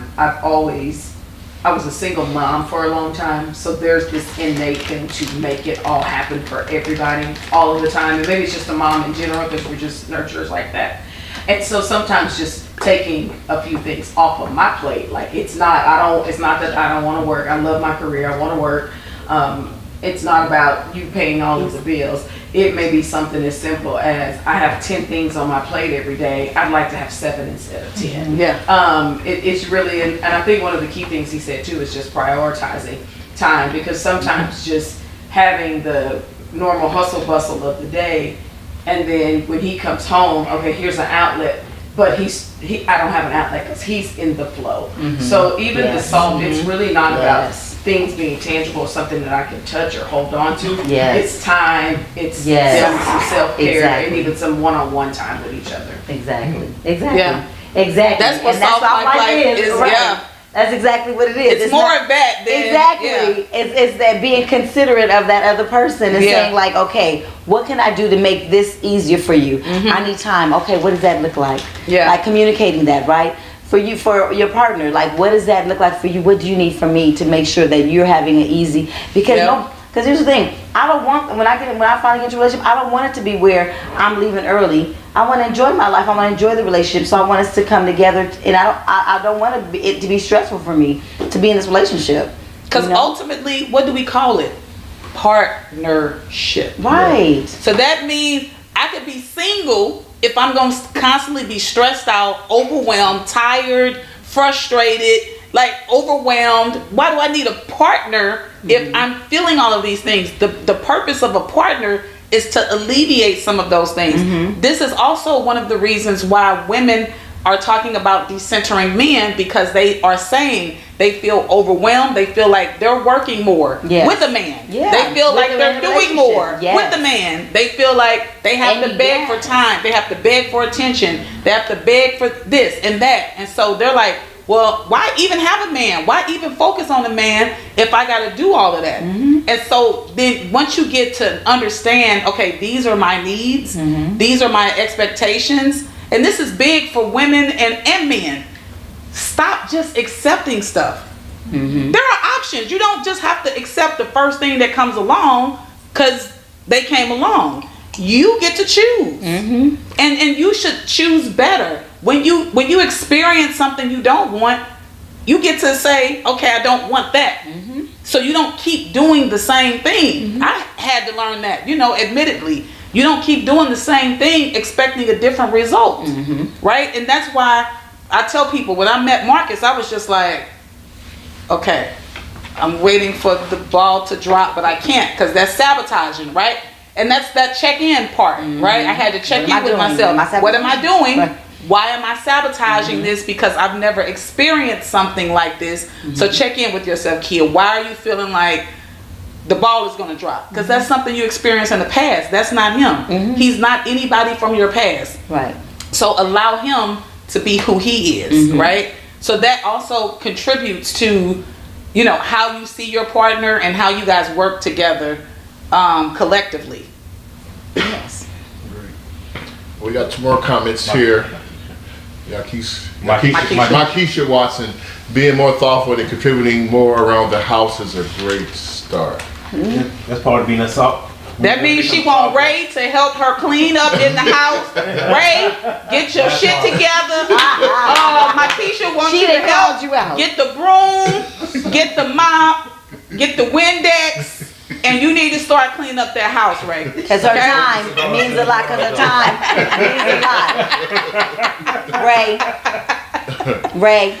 was a single mom for a long time, so there's this innate thing to make it all happen for everybody all of the time, and maybe it's just a mom in general because we're just nurturers like that. And so sometimes just taking a few things off of my plate, like it's not that I don't want to work. I love my career. I want to work. It's not about you paying all of the bills. It may be something as simple as I have 10 things on my plate every day. I'd like to have 7 instead of 10. Yeah. It's really, and I think one of the key things he said too is just prioritizing time, because sometimes just having the normal hustle bustle of the day, and then when he comes home, okay, here's an outlet, but I don't have an outlet because he's in the flow. So even the salt, it's really not about things being tangible, something that I can touch or hold on to. It's time, it's some self-care, and even some one-on-one time with each other. Exactly. Yeah. Exactly. That's what And soft life is. right? Yeah. That's exactly what it is. It's more of that than exactly. It's that being considerate of that other person and saying like, okay, what can I do to make this easier for you? I need time. Okay, what does that look like? Yeah. Like communicating that, right? For you, for your partner, like what does that look like for you? What do you need from me to make sure that you're having an easy? Because because here's the thing, I don't want when I finally get into a relationship, I don't want it to be where I'm leaving early. I want to enjoy my life. I want to enjoy the relationship. So I want us to come together, and I don't want it to be stressful for me to be in this relationship. Because ultimately, what do we call it? Partnership. Right. So that means I could be single if I'm going to constantly be stressed out, overwhelmed, tired, frustrated, like overwhelmed. Why do I need a partner if I'm feeling all of these things? The purpose of a partner is to alleviate some of those things. This is also one of the reasons why women are talking about decentering men, because they are saying they feel overwhelmed. They feel like they're working more with a man. They feel like they're doing more with the man. They feel like they have to beg for time. They have to beg for attention. They have to beg for this and that. And so they're like, well, why even have a man? Why even focus on a man if I got to do all of that? And so then once you get to understand, okay, these are my needs. These are my expectations. And this is big for women and men. Stop just accepting stuff. There are options. You don't just have to accept the first thing that comes along because they came along. You get to choose. And you should choose better. When you experience something you don't want, you get to say, okay, I don't want that. So you don't keep doing the same thing. I had to learn that, admittedly. You don't keep doing the same thing expecting a different result, right? And that's why I tell people, when I met Marcus, I was just like, okay, I'm waiting for the ball to drop, but I can't, because that's sabotaging, right? And that's that check-in part, right? I had to check in with myself. What am I doing? Right. Why am I sabotaging this? Because I've never experienced something like this. So check in with yourself, Keya. Why are you feeling like the ball is going to drop? Because that's something you experienced in the past. That's not him. He's not anybody from your past. Right. So allow him to be who he is, right? So that also contributes to, you know, how you see your partner and how you guys work together collectively. Yes. We got 2 more comments here. Keisha Watson, being more thoughtful and contributing more around the house is a great start. That's part of being a soft. That means she want Ray to help her clean up in the house. Ray, get your shit together. Markeisha wants She you to done help. called you out. Get the broom, get the mop, get the Windex, and you need to start cleaning up that house, Ray. Because her time means a lot. Because her time means a lot. Ray. Raymond.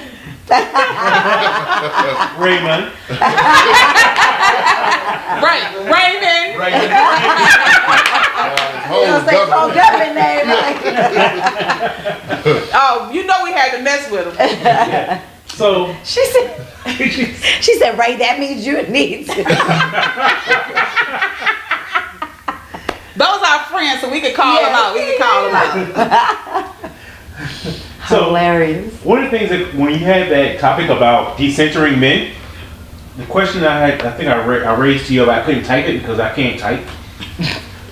Raymond. Called government name. Oh, you know we had to mess with him. So She said, Ray, that means you need to. Those are friends, so we can call them out. We can call them out. So, Hilarious. one of the things that when you had that topic about decentering men, the question I raised to you, but I couldn't type it because I can't type.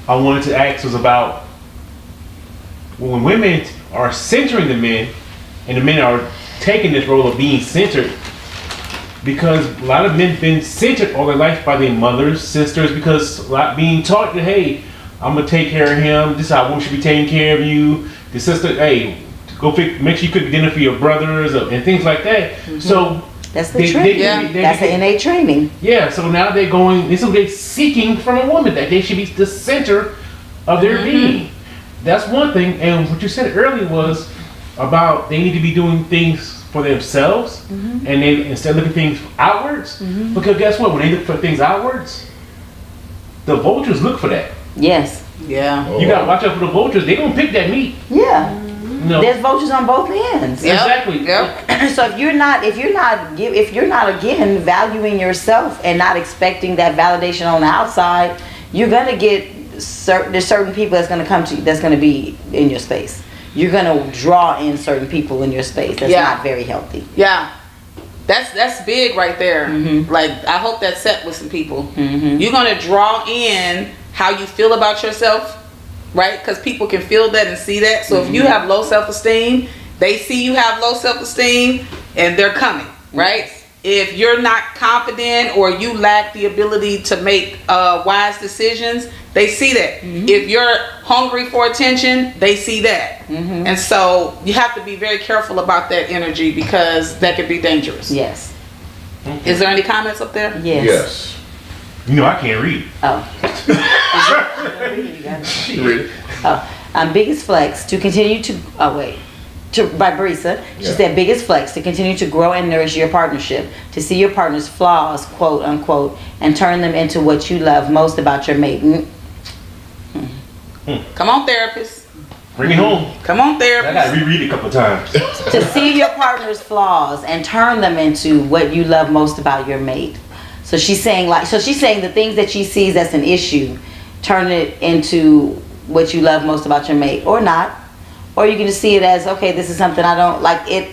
I wanted to ask was about when women are centering the men, and the men are taking this role of being centered, because a lot of men have been centered all their life by their mothers, sisters, because a lot being taught that, hey, I'm gonna take care of him. This is how I should be taking care of you. The sister, hey, make sure you cook dinner for your brothers and things like that. Mm-hmm. So That's the training. That's the innate training. yeah. So now they're seeking from a woman that they should be the center of their being. That's one thing. And what you said earlier was about they need to be doing things for themselves, and they instead of looking things outwards. Because guess what? When they look for things outwards, the vultures look for that. Yes. Yeah. You gotta watch out for the vultures. They gonna pick that meat. Yeah. No. There's vultures on both ends. Yep. Exactly. Yep. So if you're not again valuing yourself and not expecting that validation on the outside, you're gonna get there's certain people that's gonna come to you that's gonna be in your space. You're gonna draw in certain people in your space. That's not very healthy. Yeah. That's big right there. Like, I hope that's set with some people. You're gonna draw in how you feel about yourself, right? Because people can feel that and see that. So if you have low self-esteem, they see you have low self-esteem and they're coming, right? If you're not confident or you lack the ability to make wise decisions, they see that. If you're hungry for attention, they see that. And so you have to be very careful about that energy because that could be dangerous. Yes. Is there any comments up there? Yes. Yes. You know I can't read. Oh. Read it. Biggest flex to continue to by Brisa. She said biggest flex to continue to grow and nourish your partnership, to see your partner's flaws, quote unquote, and turn them into what you love most about your mate. Come on, therapist. Bring it home. Come on, I therapist. gotta reread it a couple times. To see your partner's flaws and turn them into what you love most about your mate. So she's saying the things that she sees as an issue, turn it into what you love most about your mate, or not. Or you can just see it as, okay, this is something I don't like. It's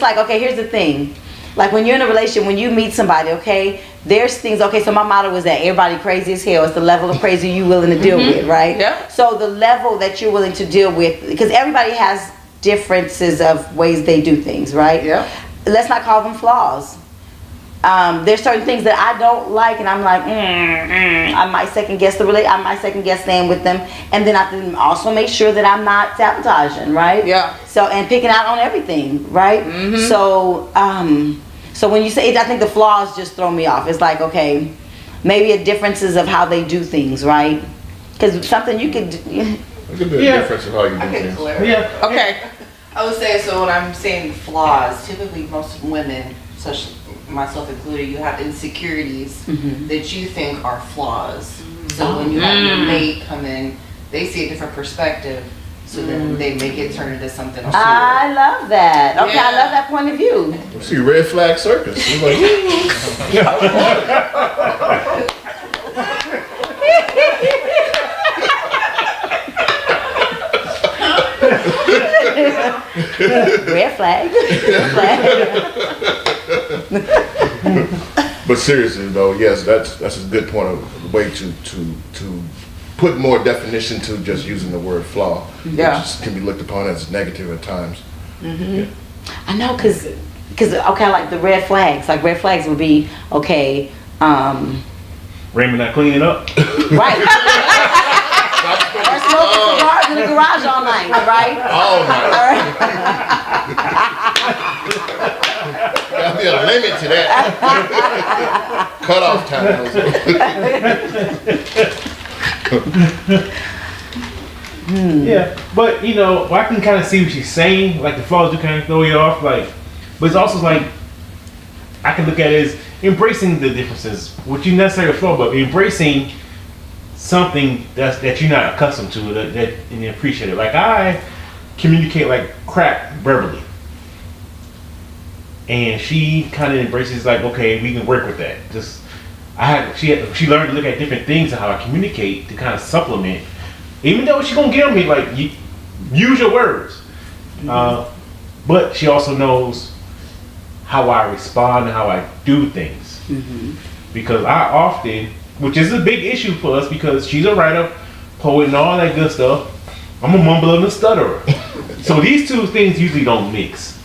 like, okay, here's the thing. Like when you're in a relationship, when you meet somebody, okay, there's things, okay, so my motto was that everybody crazy as hell. It's the level of crazy you're willing to deal with, right? Yeah. So the level that you're willing to deal with, because everybody has differences of ways they do things, right? Yeah. Let's not call them flaws. There's certain things that I don't like, and I'm like, I might second guess I might second guess staying with them, and then I can also make sure that I'm not sabotaging, right? Yeah. So and picking out on everything, right? So when you say it, I think the flaws just throw me off. It's like, okay, maybe a differences of how they do things, right? Because something you could. It could be a difference of how you do I can things. clarify. Yeah. Okay. I would say, so when I'm saying flaws, typically most women, such myself included, you have insecurities that you think are flaws. So when you have your mate come in, they see a different perspective, so then they make it turn into something else. I love that. Okay, I Yeah. love that point of view. You see Red Flag Circus. It's like, Red flag. Red flag. But seriously though, yes, that's a good point of the way to put more definition to just using the word flaw, Yeah. which can be looked upon as negative at times. I know, cause okay, like the red flags. Like red flags would be okay. Raymond not cleaning up. Right. Or smoking cigars in the garage all night, right? All night. Gotta be a limit to that. Cut off time. Yeah, but you know, I can kind of see what she's saying. Like the flaws do kind of throw you off. Like, but it's also like I can look at it as embracing the differences, which you necessarily a flaw, but embracing something that you're not accustomed to that and you appreciate it. Like I communicate like crap verbally, and she kind of embraces like, okay, we can work with that. She learned to look at different things and how I communicate to kind of supplement. Even though she's gonna get on me like, use your words, but she also knows how I respond and how I do things. Because I often, which is a big issue for us, because she's a writer, poet, and all that good stuff. I'm a mumbler and a stutterer. So these two things usually don't mix.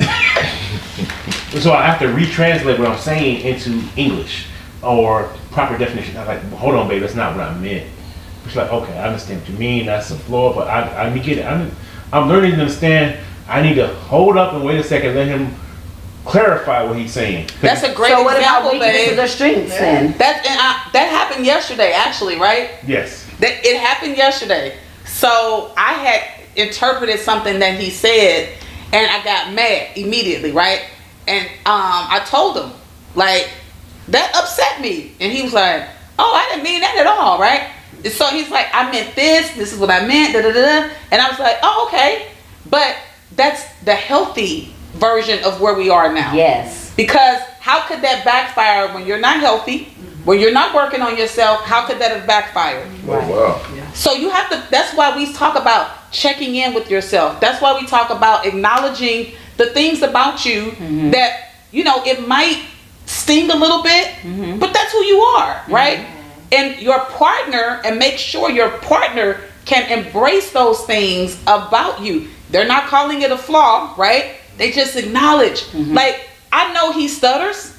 So I have to retranslate what I'm saying into English or proper definition. I'm like, hold on, babe, that's not what I meant. She's like, okay, I understand what you mean. That's a flaw, but I get it. I'm learning to understand. I need to hold up and wait a second, let him clarify what he's saying. That's a great So what about example, weaknesses babe. or strengths then? That happened yesterday, actually, right? Yes. It happened yesterday. So I had interpreted something that he said, and I got mad immediately, right? And I told him, like, that upset me. And he was like, oh, I didn't mean that at all, right? And so he's like, I meant this is what I meant, da da da. And I was like, oh, okay. But that's the healthy version of where we are now. Yes. Because how could that backfire when you're not healthy, when you're not working on yourself? How could that have backfired? Right. Oh, wow. So you have to, that's why we talk about checking in with yourself. That's why we talk about acknowledging the things about you that, you know, it might sting a little bit, but that's who you are, right? And your partner, and make sure your partner can embrace those things about you. They're not calling it a flaw, right? They just acknowledge. Like, I know he stutters,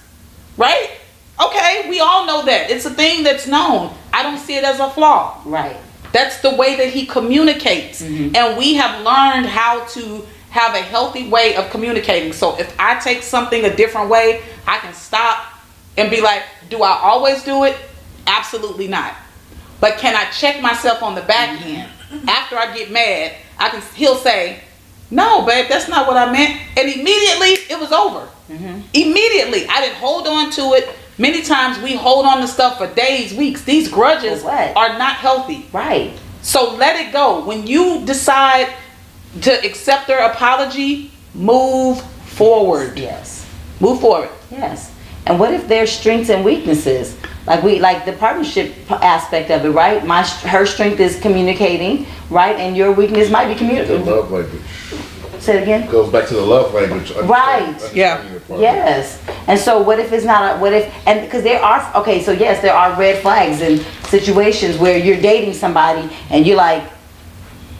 right? Okay, we all know that. It's a thing that's known. I don't see it as a flaw. Right. That's the way that he communicates. And we have learned how to have a healthy way of communicating. So if I take something a different way, I can stop and be like, do I always do it? Absolutely not. But can I check myself on the back end? After I get mad, he'll say, no, babe, that's not what I meant. And immediately it was over. Immediately. I didn't hold on to it. Many times we hold on to stuff for days, weeks. These grudges are not healthy. Right. So let it go. When you decide to accept their apology, move forward. Yes. Move forward. Yes. And what if there's strengths and weaknesses? Like the partnership aspect of it, right? Her strength is communicating, right? And your weakness might be The communicating. love language. Say it again. Goes back to the love language. Right. Yeah. Yes. And so what if it's not and because there are, okay, so yes, there are red flags in situations where you're dating somebody and you're like,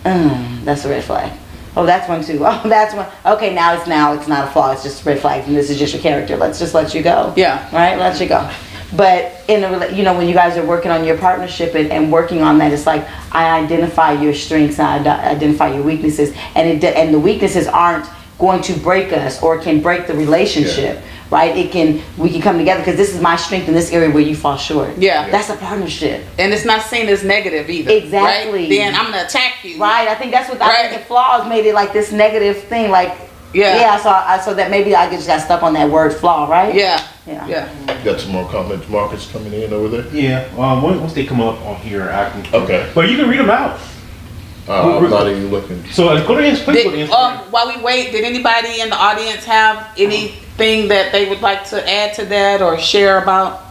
that's a red flag. Oh, that's one too. Oh, that's one. Okay, now it's not a flaw. It's just red flags, and this is just your character. Let's just let you go. Yeah. Right. Let you go. But when you guys are working on your partnership and working on that, it's like I identify your strengths and I identify your weaknesses, and the weaknesses aren't going to break us or can break the relationship. Right? We can come together because this is my strength in this area where you fall short. Yeah. That's a partnership. And it's not seen as negative either. Exactly. Right? Then I'm gonna attack you. Right. I think that's what I think the flaws made it like this negative thing. Like so that maybe I just got stuck on that word flaw. Right. Yeah. Got some more comments, Marcus, coming in over there. Yeah. Once they come up on here, I can. Okay. But you can read them out. I'm not even looking. So go to Instagram. While we wait, did anybody in the audience have anything that they would like to add to that or share about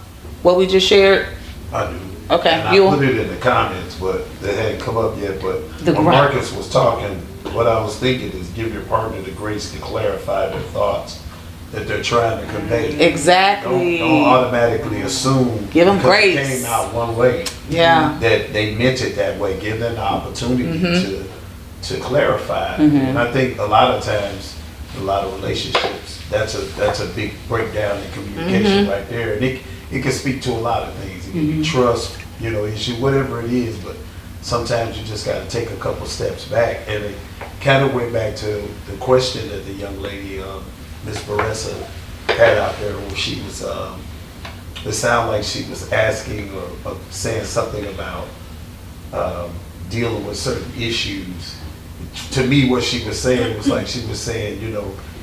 what we just shared? I do. Okay, And I put it in the comments, but they hadn't come up yet. But when Marcus was talking, what I was thinking is give your partner the grace to clarify their thoughts that they're trying to convey. Exactly. Don't automatically assume Give them because grace. it came out one way. Yeah. That they meant it that way. Give them the opportunity to clarify. And I think a lot of times, a lot of relationships, that's a big breakdown in communication right there. And it can speak to a lot of things. It can be trust, issue, whatever it is. But sometimes you just got to take a couple steps back. And it kind of went back to the question that the young lady, Miss Baressa, had out there where she was, it sounded like she was asking or saying something about dealing with certain issues. To me, what she was saying was like she was saying,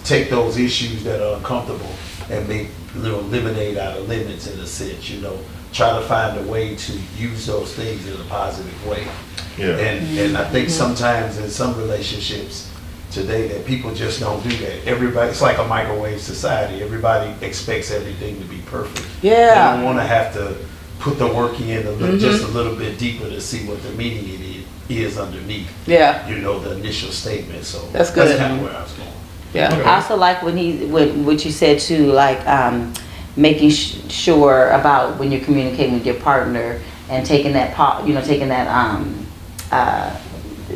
take those issues that are uncomfortable and make, lemonade out of lemons in a sense, try to find a way to use those things in a positive way. Yeah. And I think sometimes in some relationships today that people just don't do that. Everybody, it's like a microwave society. Everybody expects everything to be perfect. Yeah. They don't want to have to put the work in just a little bit deeper to see what the meaning is underneath. Yeah. The initial statement. So That's good. That's kind of where I was going. Yeah. I also like what you said too, like making sure about when you're communicating with your partner and taking that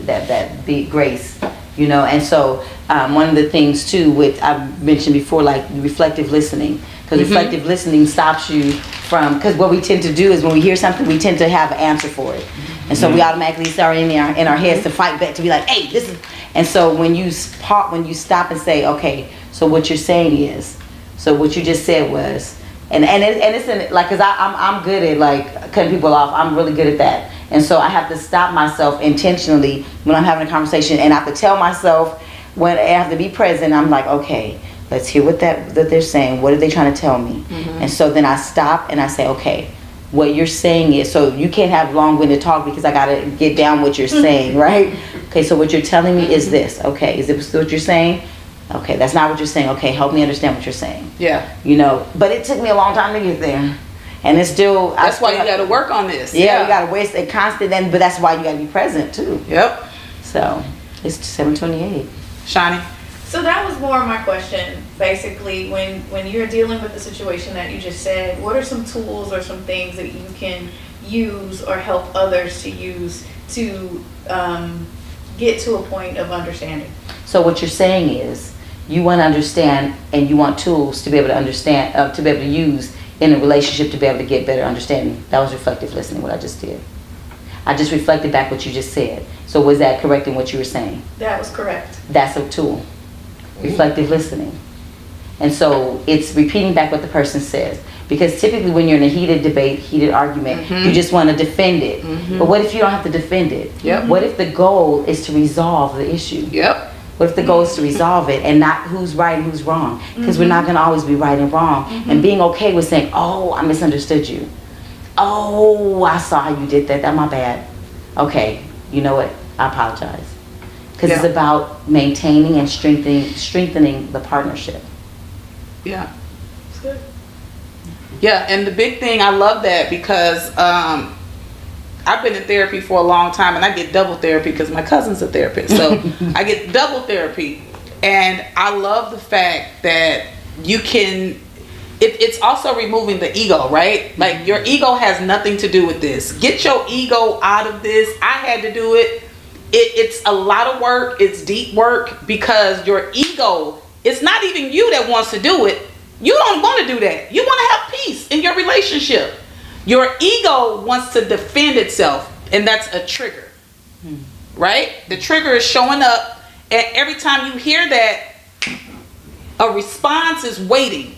that big grace, and so one of the things too, with I mentioned before, like reflective listening, because reflective listening stops you from, because what we tend to do is when we hear something, we tend to have an answer for it, and so we automatically start in our heads to fight back, to be like, hey, this is, and so when you stop and say, okay, so what you're saying is, so what you just said was, and it's in, like, because I'm good at like cutting people off. I'm really good at that. And so I have to stop myself intentionally when I'm having a conversation, and I have to tell myself, when I have to be present, I'm like, okay, let's hear what that they're saying. What are they trying to tell me? And so then I stop and I say, okay, what you're saying is, so you can't have long-winded talk because I got to get down what you're saying, right? Okay, so what you're telling me is this. Okay, is this what you're saying? Okay, that's not what you're saying. Okay, help me understand what you're saying. Yeah. But it took me a long time to get there. And it's still... That's why you got to work on this. Yeah, you got to waste a constant, but that's why you got to be present too. Yep. So, it's 7:28. Shani? So that was more of my question. Basically, when you're dealing with the situation that you just said, what are some tools or some things that you can use or help others to use to get to a point of understanding? So what you're saying is, you want to understand and you want tools to be able to understand, to be able to use in a relationship to be able to get better understanding. That was reflective listening, what I just did. I just reflected back what you just said. So was that correct in what you were saying? That was correct. That's a tool. Reflective listening. And so it's repeating back what the person says. Because typically when you're in a heated debate, heated argument, you just want to defend it. But what if you don't have to defend it? Yep. What if the goal is to resolve the issue? Yep. What if the goal is to resolve it and not who's right and who's wrong? Because we're not going to always be right and wrong. And being okay with saying, oh, I misunderstood you. Oh, I saw how you did that. That's my bad. Okay, you know what? I apologize. Because it's about maintaining and strengthening the partnership. Yeah. It's good. Yeah, and the big thing, I love that because I've been in therapy for a long time, and I get double therapy because my cousin's a therapist. So I get double therapy. And I love the fact that you can, it's also removing the ego, right? Like your ego has nothing to do with this. Get your ego out of this. I had to do it. It's a lot of work. It's deep work because your ego, it's not even you that wants to do it. You don't want to do that. You want to have peace in your relationship. Your ego wants to defend itself, and that's a trigger, right? The trigger is showing up, and every time you hear that, a response is waiting,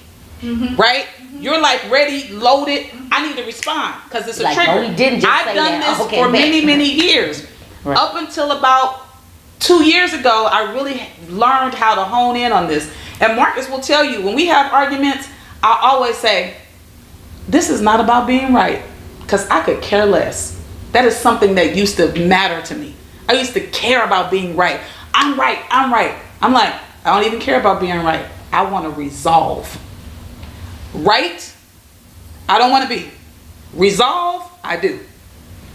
right? You're like ready, loaded. I need to respond because it's a Like, trigger. no, he didn't just I've say done that. this Okay, for bet. many years. Right. Up until about 2 years ago, I really learned how to hone in on this. And Marcus will tell you, when we have arguments, I always say, this is not about being right, because I could care less. That is something that used to matter to me. I used to care about being right. I'm right. I'm like, I don't even care about being right. I want to resolve. Right? I don't want to be. Resolve? I do.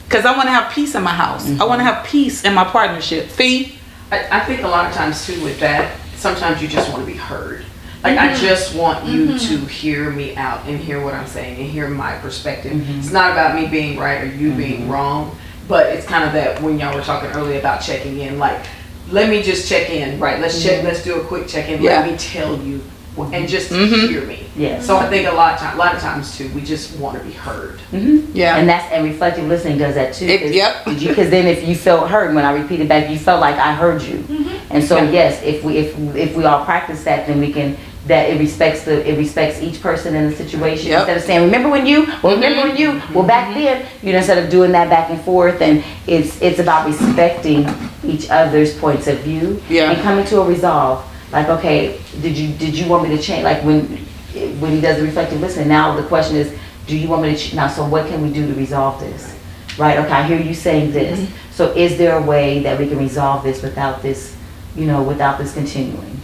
Because I want to have peace in my house. I want to have peace in my partnership. Fee, I think a lot of times too with that, sometimes you just want to be heard. Like I just want you to hear me out and hear what I'm saying and hear my perspective. It's not about me being right or you being wrong, but it's kind of that when y'all were talking earlier about checking in, like, let me just check in, right? Let's let's do a quick check in. Let me tell you and just hear me. Yeah. So I think a lot of times too, we just want to be heard. Yeah. And reflective listening does that too. Yep. Because then if you felt heard when I repeated back, you felt like I heard you. And so yes, if we all practice that, then we can. That it respects each person in the situation. Instead of saying, remember when you, well back then, instead of doing that back and forth, and it's about respecting each other's points of view and coming to a resolve. Like, okay, did you want me to change? Like when he does the reflective listening, now the question is, do you want me to now? So what can we do to resolve this? Right? Okay, I hear you saying this. So is there a way that we can resolve this without this, without this continuing?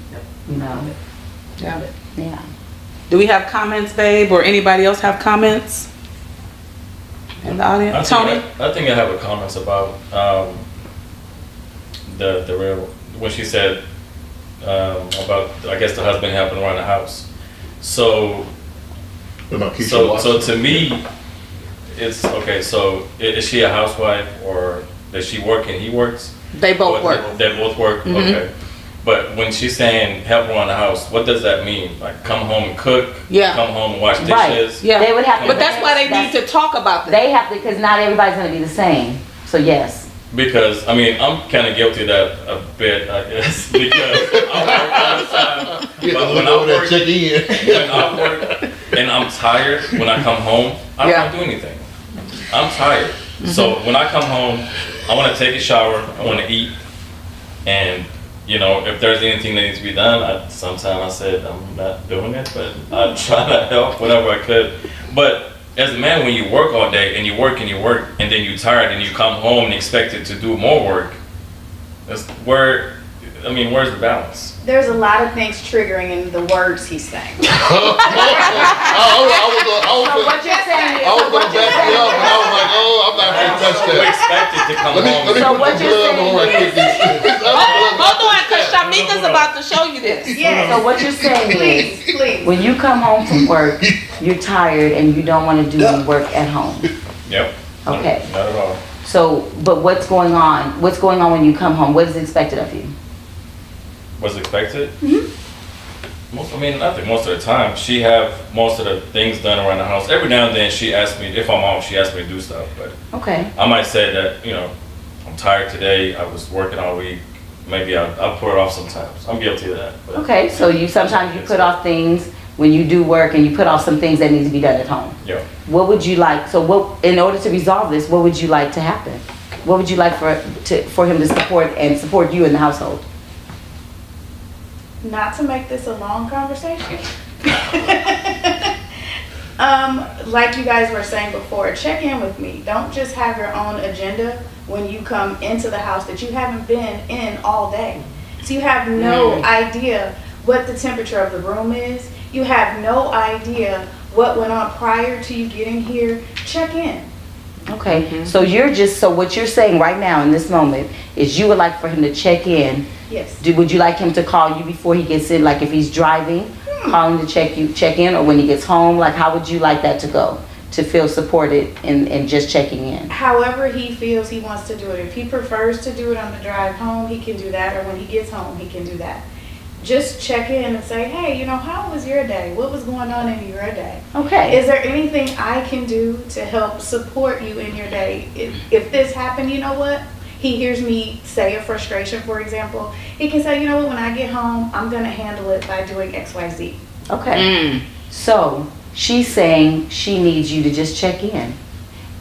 Yeah. Do we have comments, babe, or anybody else have comments in the audience? Tony? I think I have a comments about the real when she said about I guess the husband helping around the house. So to me, it's okay. So is she a housewife or does she work and he works? They both work. They both work. Okay. But when she's saying help around the house, what does that mean? Like come home and cook? Come home and wash dishes? Right. Yeah. They would have to. But that's why they need to talk about that. They have to, because not everybody's going to be the same. So yes. Because I'm kind of guilty of that a bit, I guess. Because I work all the time. But when I work and I'm tired, when I come home, I don't want to do anything. I'm tired. So when I come home, I want to take a shower. I want to eat, and if there's anything that needs to be done, sometimes I said I'm not doing it, but I try to help whatever I could. But as a man, when you work all day and you work, and then you're tired and you come home and expected to do more work, where's the balance? There's a lot of things triggering in the words he's saying. I was What you're saying is, going to back you up, and I was like, I'm not going to touch We're that. expected to come Let me home. put the glove on right quick. Hold on, because Shamika's about to show you this. Yes. so what you're saying is, Please. when you come home from work, you're tired and you don't want to do any work at home. Yep. Okay. Not at all. So, but what's going on? What's going on when you come home? What is expected of you? What's expected? Nothing. Most of the time, she have most of the things done around the house. Every now and then, she asks me if I'm home. She asks me to do stuff, but Okay. I might say that I'm tired today. I was working all week. Maybe I'll put it off sometimes. I'm guilty of that. But Okay. So sometimes you put off things when you do work, and you put off some things that need to be done at home. Yeah. What would you like? So, in order to resolve this, what would you like to happen? What would you like for him to support you in the household? Not to make this a long conversation. Like you guys were saying before, check in with me. Don't just have your own agenda when you come into the house that you haven't been in all day. So you have no idea what the temperature of the room is. You have no idea what went on prior to you getting here. Check in. Okay. So what you're saying right now in this moment is you would like for him to check in. Yes. Would you like him to call you before he gets in? Like if he's driving, call him to check in, or when he gets home? Like how would you like that to go? To feel supported and just checking in. However he feels he wants to do it. If he prefers to do it on the drive home, he can do that, or when he gets home, he can do that. Just check in and say, hey, how was your day? What was going on in your day? Okay. Is there anything I can do to help support you in your day? If this happened, you know what? He hears me say a frustration, for example. He can say, when I get home, I'm going to handle it by doing X, Y, Z. Okay. So she's saying she needs you to just check in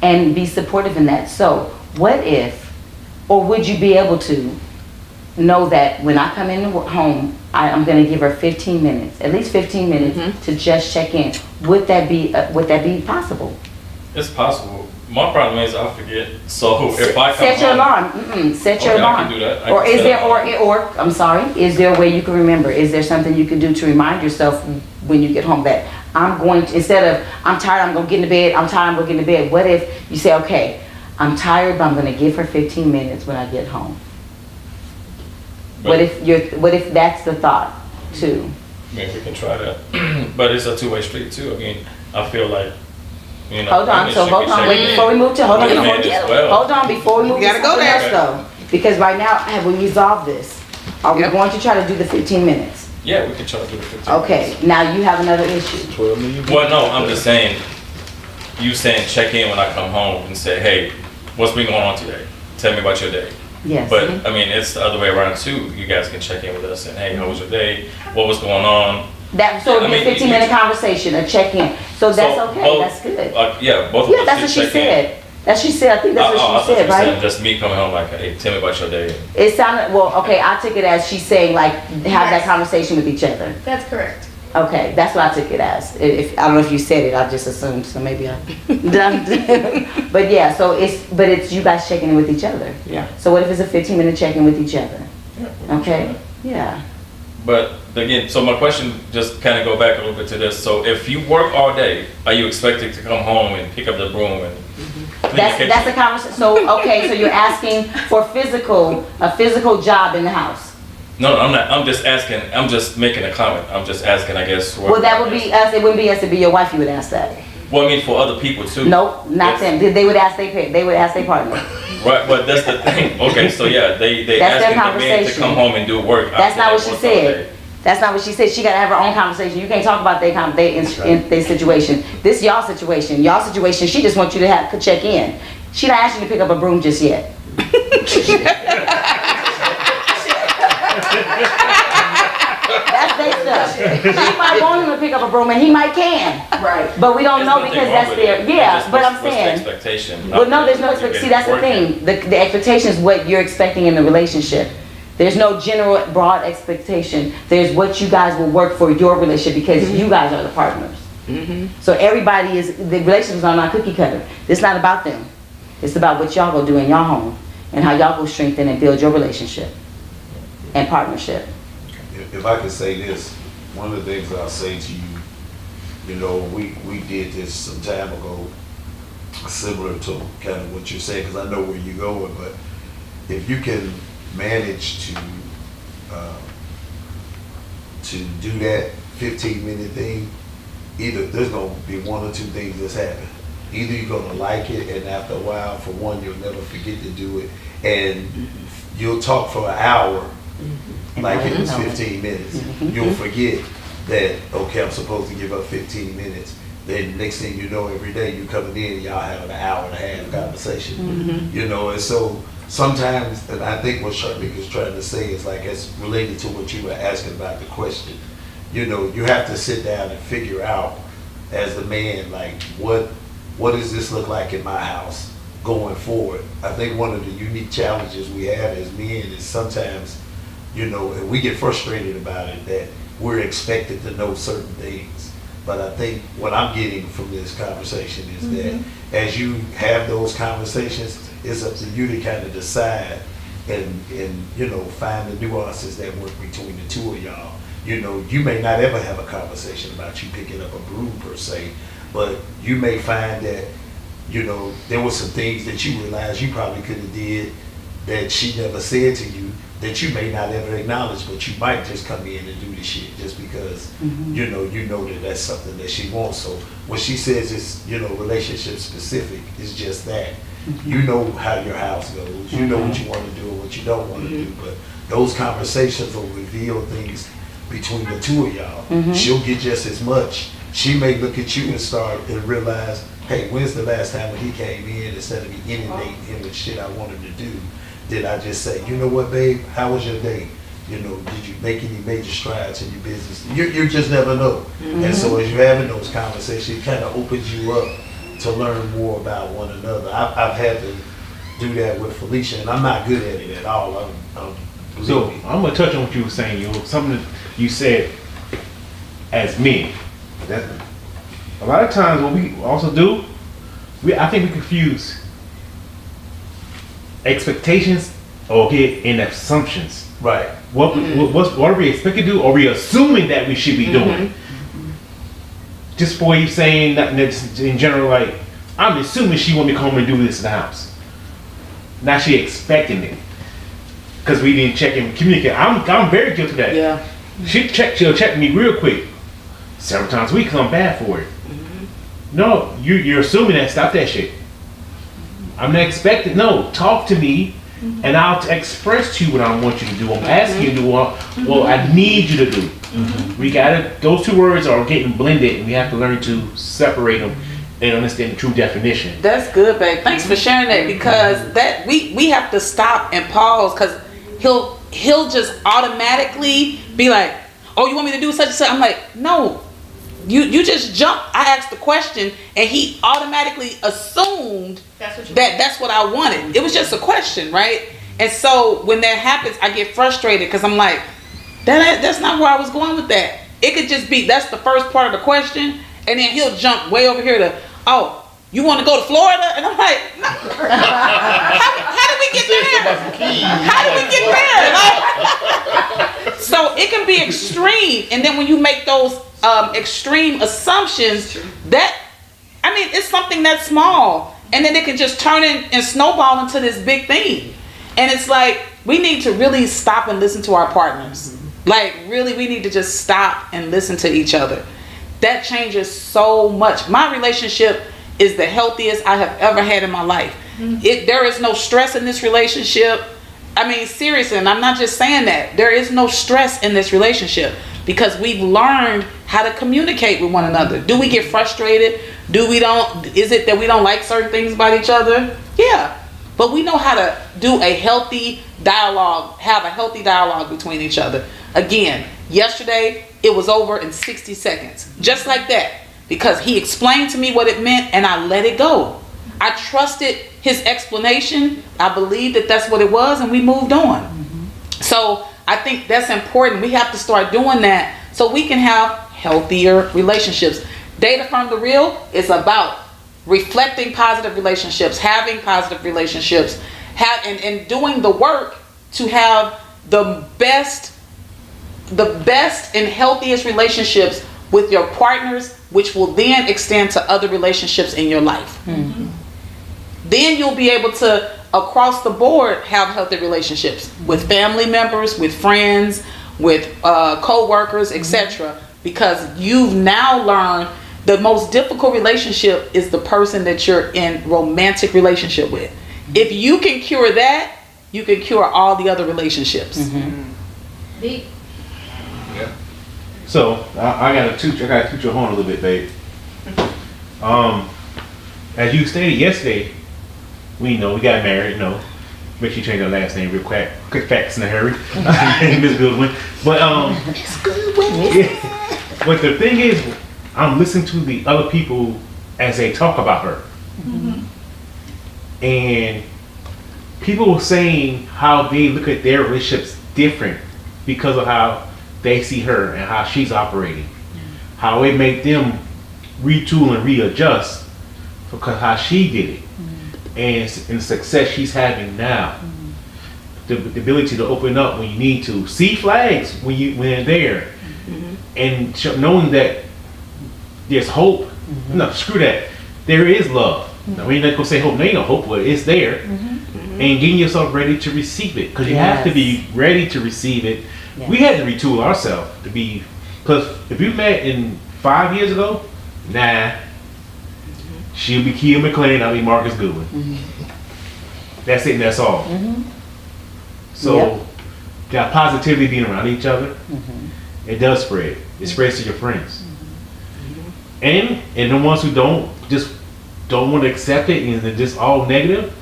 and be supportive in that. So what if, or would you be able to know that when I come in home, I'm going to give her 15 minutes, at least 15 minutes to just check in. Would that be possible? It's possible. My problem is I forget. So if I come set your home, alarm. Set your alarm. I can do that. Or is there, or I'm sorry, is there a way you can remember? Is there something you can do to remind yourself when you get home that I'm going to, instead of I'm tired, I'm going to get in the bed. I'm tired, I'm going to get in the bed. What if you say, okay, I'm tired, but I'm going to give her 15 minutes when I get home. What if that's the thought too? Maybe we can try that. But it's a two-way street too. I mean, I feel like, you know. Hold on, women so should hold be on, checking wait, in before we move to, hold on, with before, men as well. hold on, before we move We to gotta go something there. else though. Because right now, have we resolved this? Are we Yep. going to try to do the 15 minutes? Yeah, we can try to do the 15 Okay, minutes. now you have another issue. 12 million. Well, no, I'm just saying, you saying check in when I come home and say, hey, what's been going on today? Tell me about your day. Yes. But, I mean, it's the other way around too. You guys can check in with us and, hey, how was your day? What was going on? That, so it'll I be a mean, 15-minute conversation, a check-in. So that's So, okay, both- that's good. Yeah, both of Yeah, us that's what should she check in. said. That's she said, I think that's I what thought she you said, were saying right? just me coming home like, hey, tell me about your day. It sounded, well, okay, I took it as she's saying like, have that conversation with each other. That's correct. Okay, that's what I took it as. If I don't know if you said it, I just assumed, so maybe I done. But yeah, so it's you guys checking in with each other. Yeah. So what if it's a 15-minute check-in with each other? Yeah, we can try Okay, that. yeah. But again, so my question, just kind of go back a little bit to this. So if you work all day, are you expected to come home and pick up the broom and clean the kitchen? That's a conversation. So okay, so you're asking for a physical job in the house. No, I'm not. I'm just asking. I'm just making a comment. I'm just asking, I guess. Well, that would be us. It wouldn't be us. It'd be your wife. You would ask that. Well, I mean, for other people too. Nope, not Yes. them. They would ask they would ask their partner. Right, but that's the thing. Okay, so yeah, they That's their asking the man to conversation. come home and do work. That's after not they what she worked all day. said. That's not what she said. She got to have her own conversation. You can't talk about their situation. This y'all situation. Y'all situation. She just wants you to have check in. She not asking you to pick up a broom just yet. That's their stuff. She might want him to pick up a broom and he might can. Right. But we don't There's know nothing because wrong that's with their, it. yeah, Just but I'm what's the saying. expectation. Well, no, there's no You've been see, that's the working. thing. The expectation is what you're expecting in the relationship. There's no general broad expectation. There's what you guys will work for your relationship because you guys are the partners. So everybody is, the relationships are not cookie cutter. It's not about them. It's about what y'all go do in your home and how y'all go strengthen and build your relationship and partnership. If I could say this, one of the things I'll say to you, you know, we did this some time ago, similar to kind of what you're saying, because I know where you're going, but if you can manage to do that 15-minute thing, either there's gonna be one or two things that's happening. Either you're gonna like it, and after a while, for one, you'll never forget to do it, and you'll talk for an hour like it was 15 minutes. You'll forget that, okay, I'm supposed to give up 15 minutes. Then next thing you know, every day you coming in, y'all having an hour and a half conversation. You know, and so sometimes, and I think what Shimeka is trying to say is like, it's related to what you were asking about the question. You know, you have to sit down and figure out as a man, like, what does this look like in my house going forward? I think one of the unique challenges we have as men is sometimes, you know, and we get frustrated about it, that we're expected to know certain things. But I think what I'm getting from this conversation is that as you have those conversations, it's up to you to kind of decide and you know, find the nuances that work between the two of y'all. You know, you may not ever have a conversation about you picking up a broom per se, but you may find that, you know, there were some things that you realized you probably could have did that she never said to you, that you may not ever acknowledge, but you might just come in and do the shit just because, you know that that's something that she wants. So when she says it's, you know, relationship specific, it's just that. You know how your house goes, you know what you want to do and what you don't want to do, but those conversations will reveal things between the two of y'all. She'll get just as much. She may look at you and start and realize, hey, when's the last time when he came in, instead of me inundating him with shit I wanted to do, did I just say, you know what, babe, how was your day? You know, did you make any major strides in your business? You just never know. And so as you're having those conversations, it kind of opens you up to learn more about one another. I've had to do that with Felicia, and I'm not good at it at all. So I'm gonna touch on what you were saying. Something that you said as men. That a lot of times what we also do, I think we confuse expectations and assumptions. Right. What are we expected to do? Or are we assuming that we should be doing? Just for you saying that in general, like, I'm assuming she want me to come home and do this in the house. Now she expecting it. because we didn't check and communicate. I'm very guilty of that. Yeah. She'll check me real quick. Several times a week, 'cause I'm bad for it. No, you're assuming that. Stop that shit. I'm not expecting. No, talk to me, and I'll express to you what I want you to do. I'm asking you to do what I need you to do. We gotta. Those two words are getting blended, and we have to learn to separate them and understand the true definition. That's good, babe. Thanks for sharing that, because that we have to stop and pause, because he'll just automatically be like, "Oh, you want me to do such and such?" I'm like, "No, you just jumped." I asked the question, and he automatically assumed that's what I wanted. It was just a question, right? And so when that happens, I get frustrated, because I'm like, that's not where I was going with that. It could just be that's the first part of the question, and then he'll jump way over here to, "Oh, you want to go to Florida?" And I'm like, no. How did we get there? How did we get there? Like, so it can be extreme, and then when you make those extreme assumptions, it's something that's small, and then it can just turn and snowball into this big thing. And it's like, we need to really stop and listen to our partners. Like, really, we need to just stop and listen to each other. That changes so much. My relationship is the healthiest I have ever had in my life. There is no stress in this relationship. I mean, seriously, and I'm not just saying that. There is no stress in this relationship, because we've learned how to communicate with one another. Do we get frustrated? Is it that we don't like certain things about each other? Yeah. But we know how to do a healthy dialogue, have a healthy dialogue between each other. Again, yesterday, it was over in 60 seconds. Just like that. Because he explained to me what it meant, and I let it go. I trusted his explanation. I believed that that's what it was, and we moved on. So I think that's important. We have to start doing that so we can have healthier relationships. Data from the Real is about reflecting positive relationships, having positive relationships, and doing the work to have the best and healthiest relationships with your partners, which will then extend to other relationships in your life. Then you'll be able to, across the board, have healthy relationships with family members, with friends, with co-workers, etc. Because you've now learned the most difficult relationship is the person that you're in romantic relationship with. If you can cure that, you can cure all the other relationships. Deep. So I gotta toot your horn a little bit, babe. As you stated yesterday, we got married. Make sure you change our last name real quick. Quick facts in a hurry. Miss Goodwin. But but the thing is, I'm listening to the other people as they talk about her, and people were saying how they look at their relationships different because of how they see her and how she's operating, how it made them retool and readjust because how she did it, and the success she's having now, the ability to open up when you need to, see flags when they're there, and knowing that there's hope. No, screw that. There is love. Now, we ain't not gonna say hope. No, ain't no hope, but it's there, and getting yourself ready to receive it, because you have to be ready to receive it. We had to retool ourselves to be, because if you met in 5 years ago, she'll be Keya McClain, I'll be Marcus Goodwin. That's it, and that's all. So that positivity being around each other, it does spread. It spreads to your friends, and the ones who don't want to accept it and they're just all negative.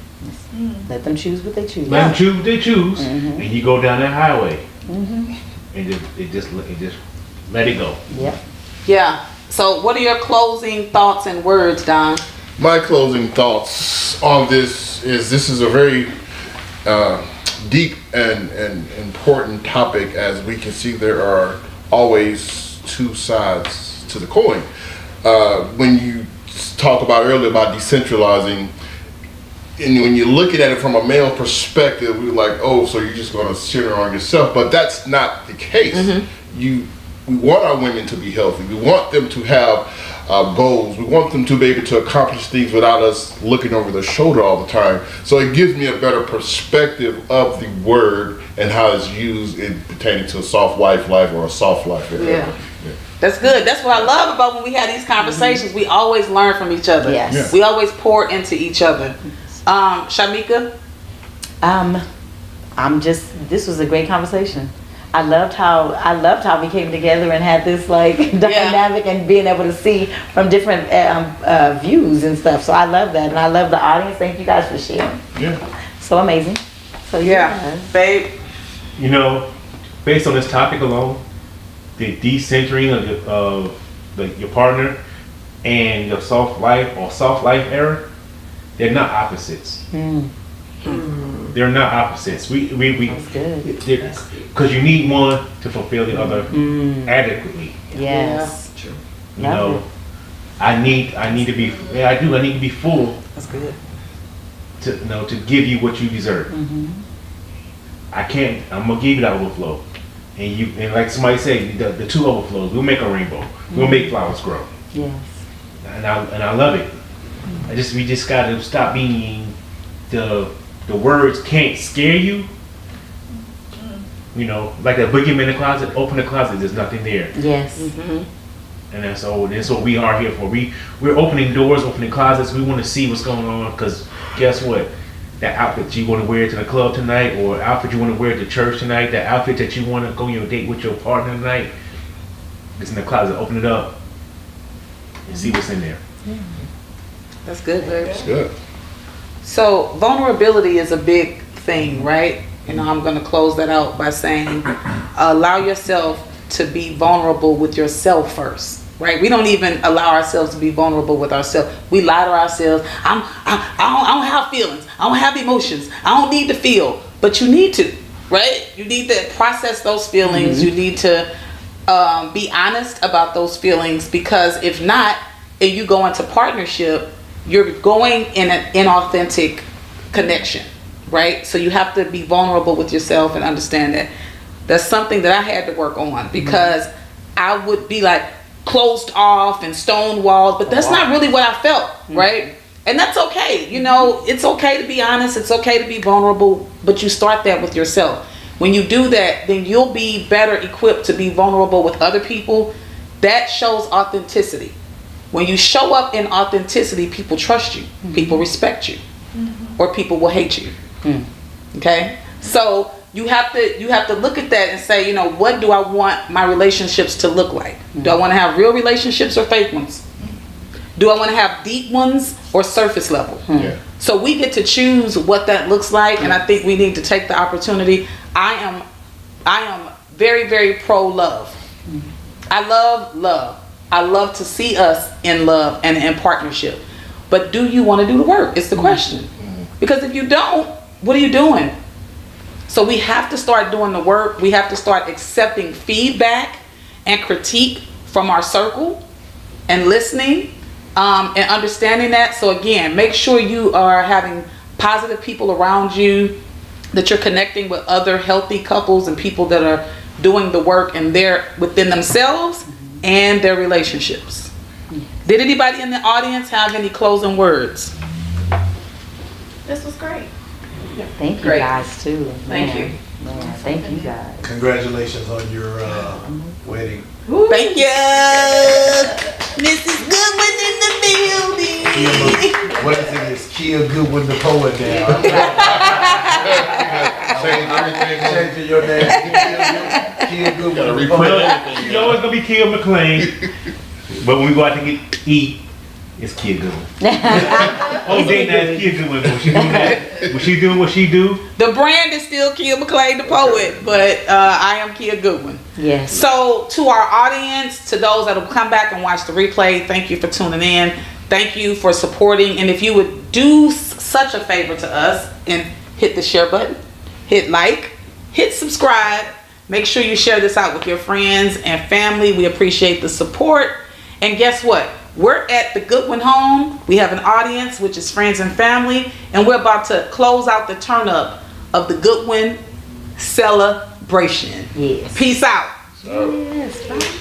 Let them choose what they choose. Let them choose what they choose, and you go down that highway. And it just let it go. Yeah. So what are your closing thoughts and words, Don? My closing thoughts on this is a very deep and important topic. As we can see, there are always two sides to the coin. When you talked about earlier about decentralizing, and when you're looking at it from a male perspective, we're like, oh, so you're just going to center on yourself. But that's not the case. want our women to be healthy. We want them to have goals. We want them to be able to accomplish things without us looking over their shoulder all the time. So it gives me a better perspective of the word and how it's used in pertaining to a soft wife life or a soft life. Yeah. That's good. That's what I love about when we have these conversations. We always learn from each other. Yes. Yeah. We always pour into each other. Shimeka? This was a great conversation. I loved how we came together and had this like dynamic and being able to see from different views and stuff. So I love that, and I love the audience. Thank you guys for sharing. Yeah. So amazing. So Babe. You know, based on this topic alone, the decentering of your partner and your soft life or soft life era, they're not opposites. They're not opposites. We That's good. Because you need one to fulfill the other adequately. Yes. True. You know, I need to be. Yeah, I do. I need to be full That's good. to give you what you deserve. I can't. I'm gonna give you that overflow, and like somebody said, the two overflows. We'll make a rainbow. We'll make flowers grow. Yes. And I love it. We just gotta stop being the words can't scare you. You know, like that boogeyman in the closet. Open the closet. There's nothing there. Yes. And that's what we are here for. We're opening doors, opening closets. We want to see what's going on, because guess what? That outfit you want to wear to the club tonight, or outfit you want to wear to church tonight, that outfit that you want to go on your date with your partner tonight, it's in the closet. Open it up and see what's in there. That's good, babe. It's good. So vulnerability is a big thing, right? You know, I'm going to close that out by saying, allow yourself to be vulnerable with yourself first, right? We don't even allow ourselves to be vulnerable with ourselves. We lie to ourselves. I don't have feelings. I don't have emotions. I don't need to feel, but you need to, right? You need to process those feelings. You need to be honest about those feelings, because if not, and you go into partnership, you're going in an inauthentic connection, right? So you have to be vulnerable with yourself and understand that. That's something that I had to work on, because I would be like closed off and stonewalled, but that's not really what I felt, right? And that's okay. You know, it's okay to be honest. It's okay to be vulnerable, but you start that with yourself. When you do that, then you'll be better equipped to be vulnerable with other people. That shows authenticity. When you show up in authenticity, people trust you, people respect you, or people will hate you. Okay? So you have to look at that and say, you know, what do I want my relationships to look like? Do I want to have real relationships or fake ones? Do I want to have deep ones or surface level? Yeah. So we get to choose what that looks like, and I think we need to take the opportunity. I am very, very pro love. I love love. I love to see us in love and in partnership. But do you want to do the work? It's the question. Because if you don't, what are you doing? So we have to start doing the work. We have to start accepting feedback and critique from our circle and listening and understanding that. So again, make sure you are having positive people around you, that you're connecting with other healthy couples and people that are doing the work and they're within themselves and their relationships. Did anybody in the audience have any closing words? This was great. Thank you Great. guys too. Thank Man. you. Man, thank you guys. Congratulations on your wedding. Thank you. Mrs. Goodwin in the building. What is it? It's Keya Goodwin the Poet now. Change everything. Changing your name. Keya Goodwin Gotta the reprint Poet. everything. You know it's gonna be Keya McClain, but when we go out to eat, it's Keya Goodwin. Oh, dang, that's Keya Goodwin. When she doing that, when she doing what she do, The brand is still Keya McClain the Poet, but I am Keya Goodwin. Yes. So to our audience, to those that will come back and watch the replay, thank you for tuning in. Thank you for supporting. And if you would do such a favor to us and hit the share button, hit like, hit subscribe. Make sure you share this out with your friends and family. We appreciate the support. And guess what? We're at the Goodwin home. We have an audience, which is friends and family. And we're about to close out the turn up of the Goodwin celebration. Yes. Peace out. Yes. Bye.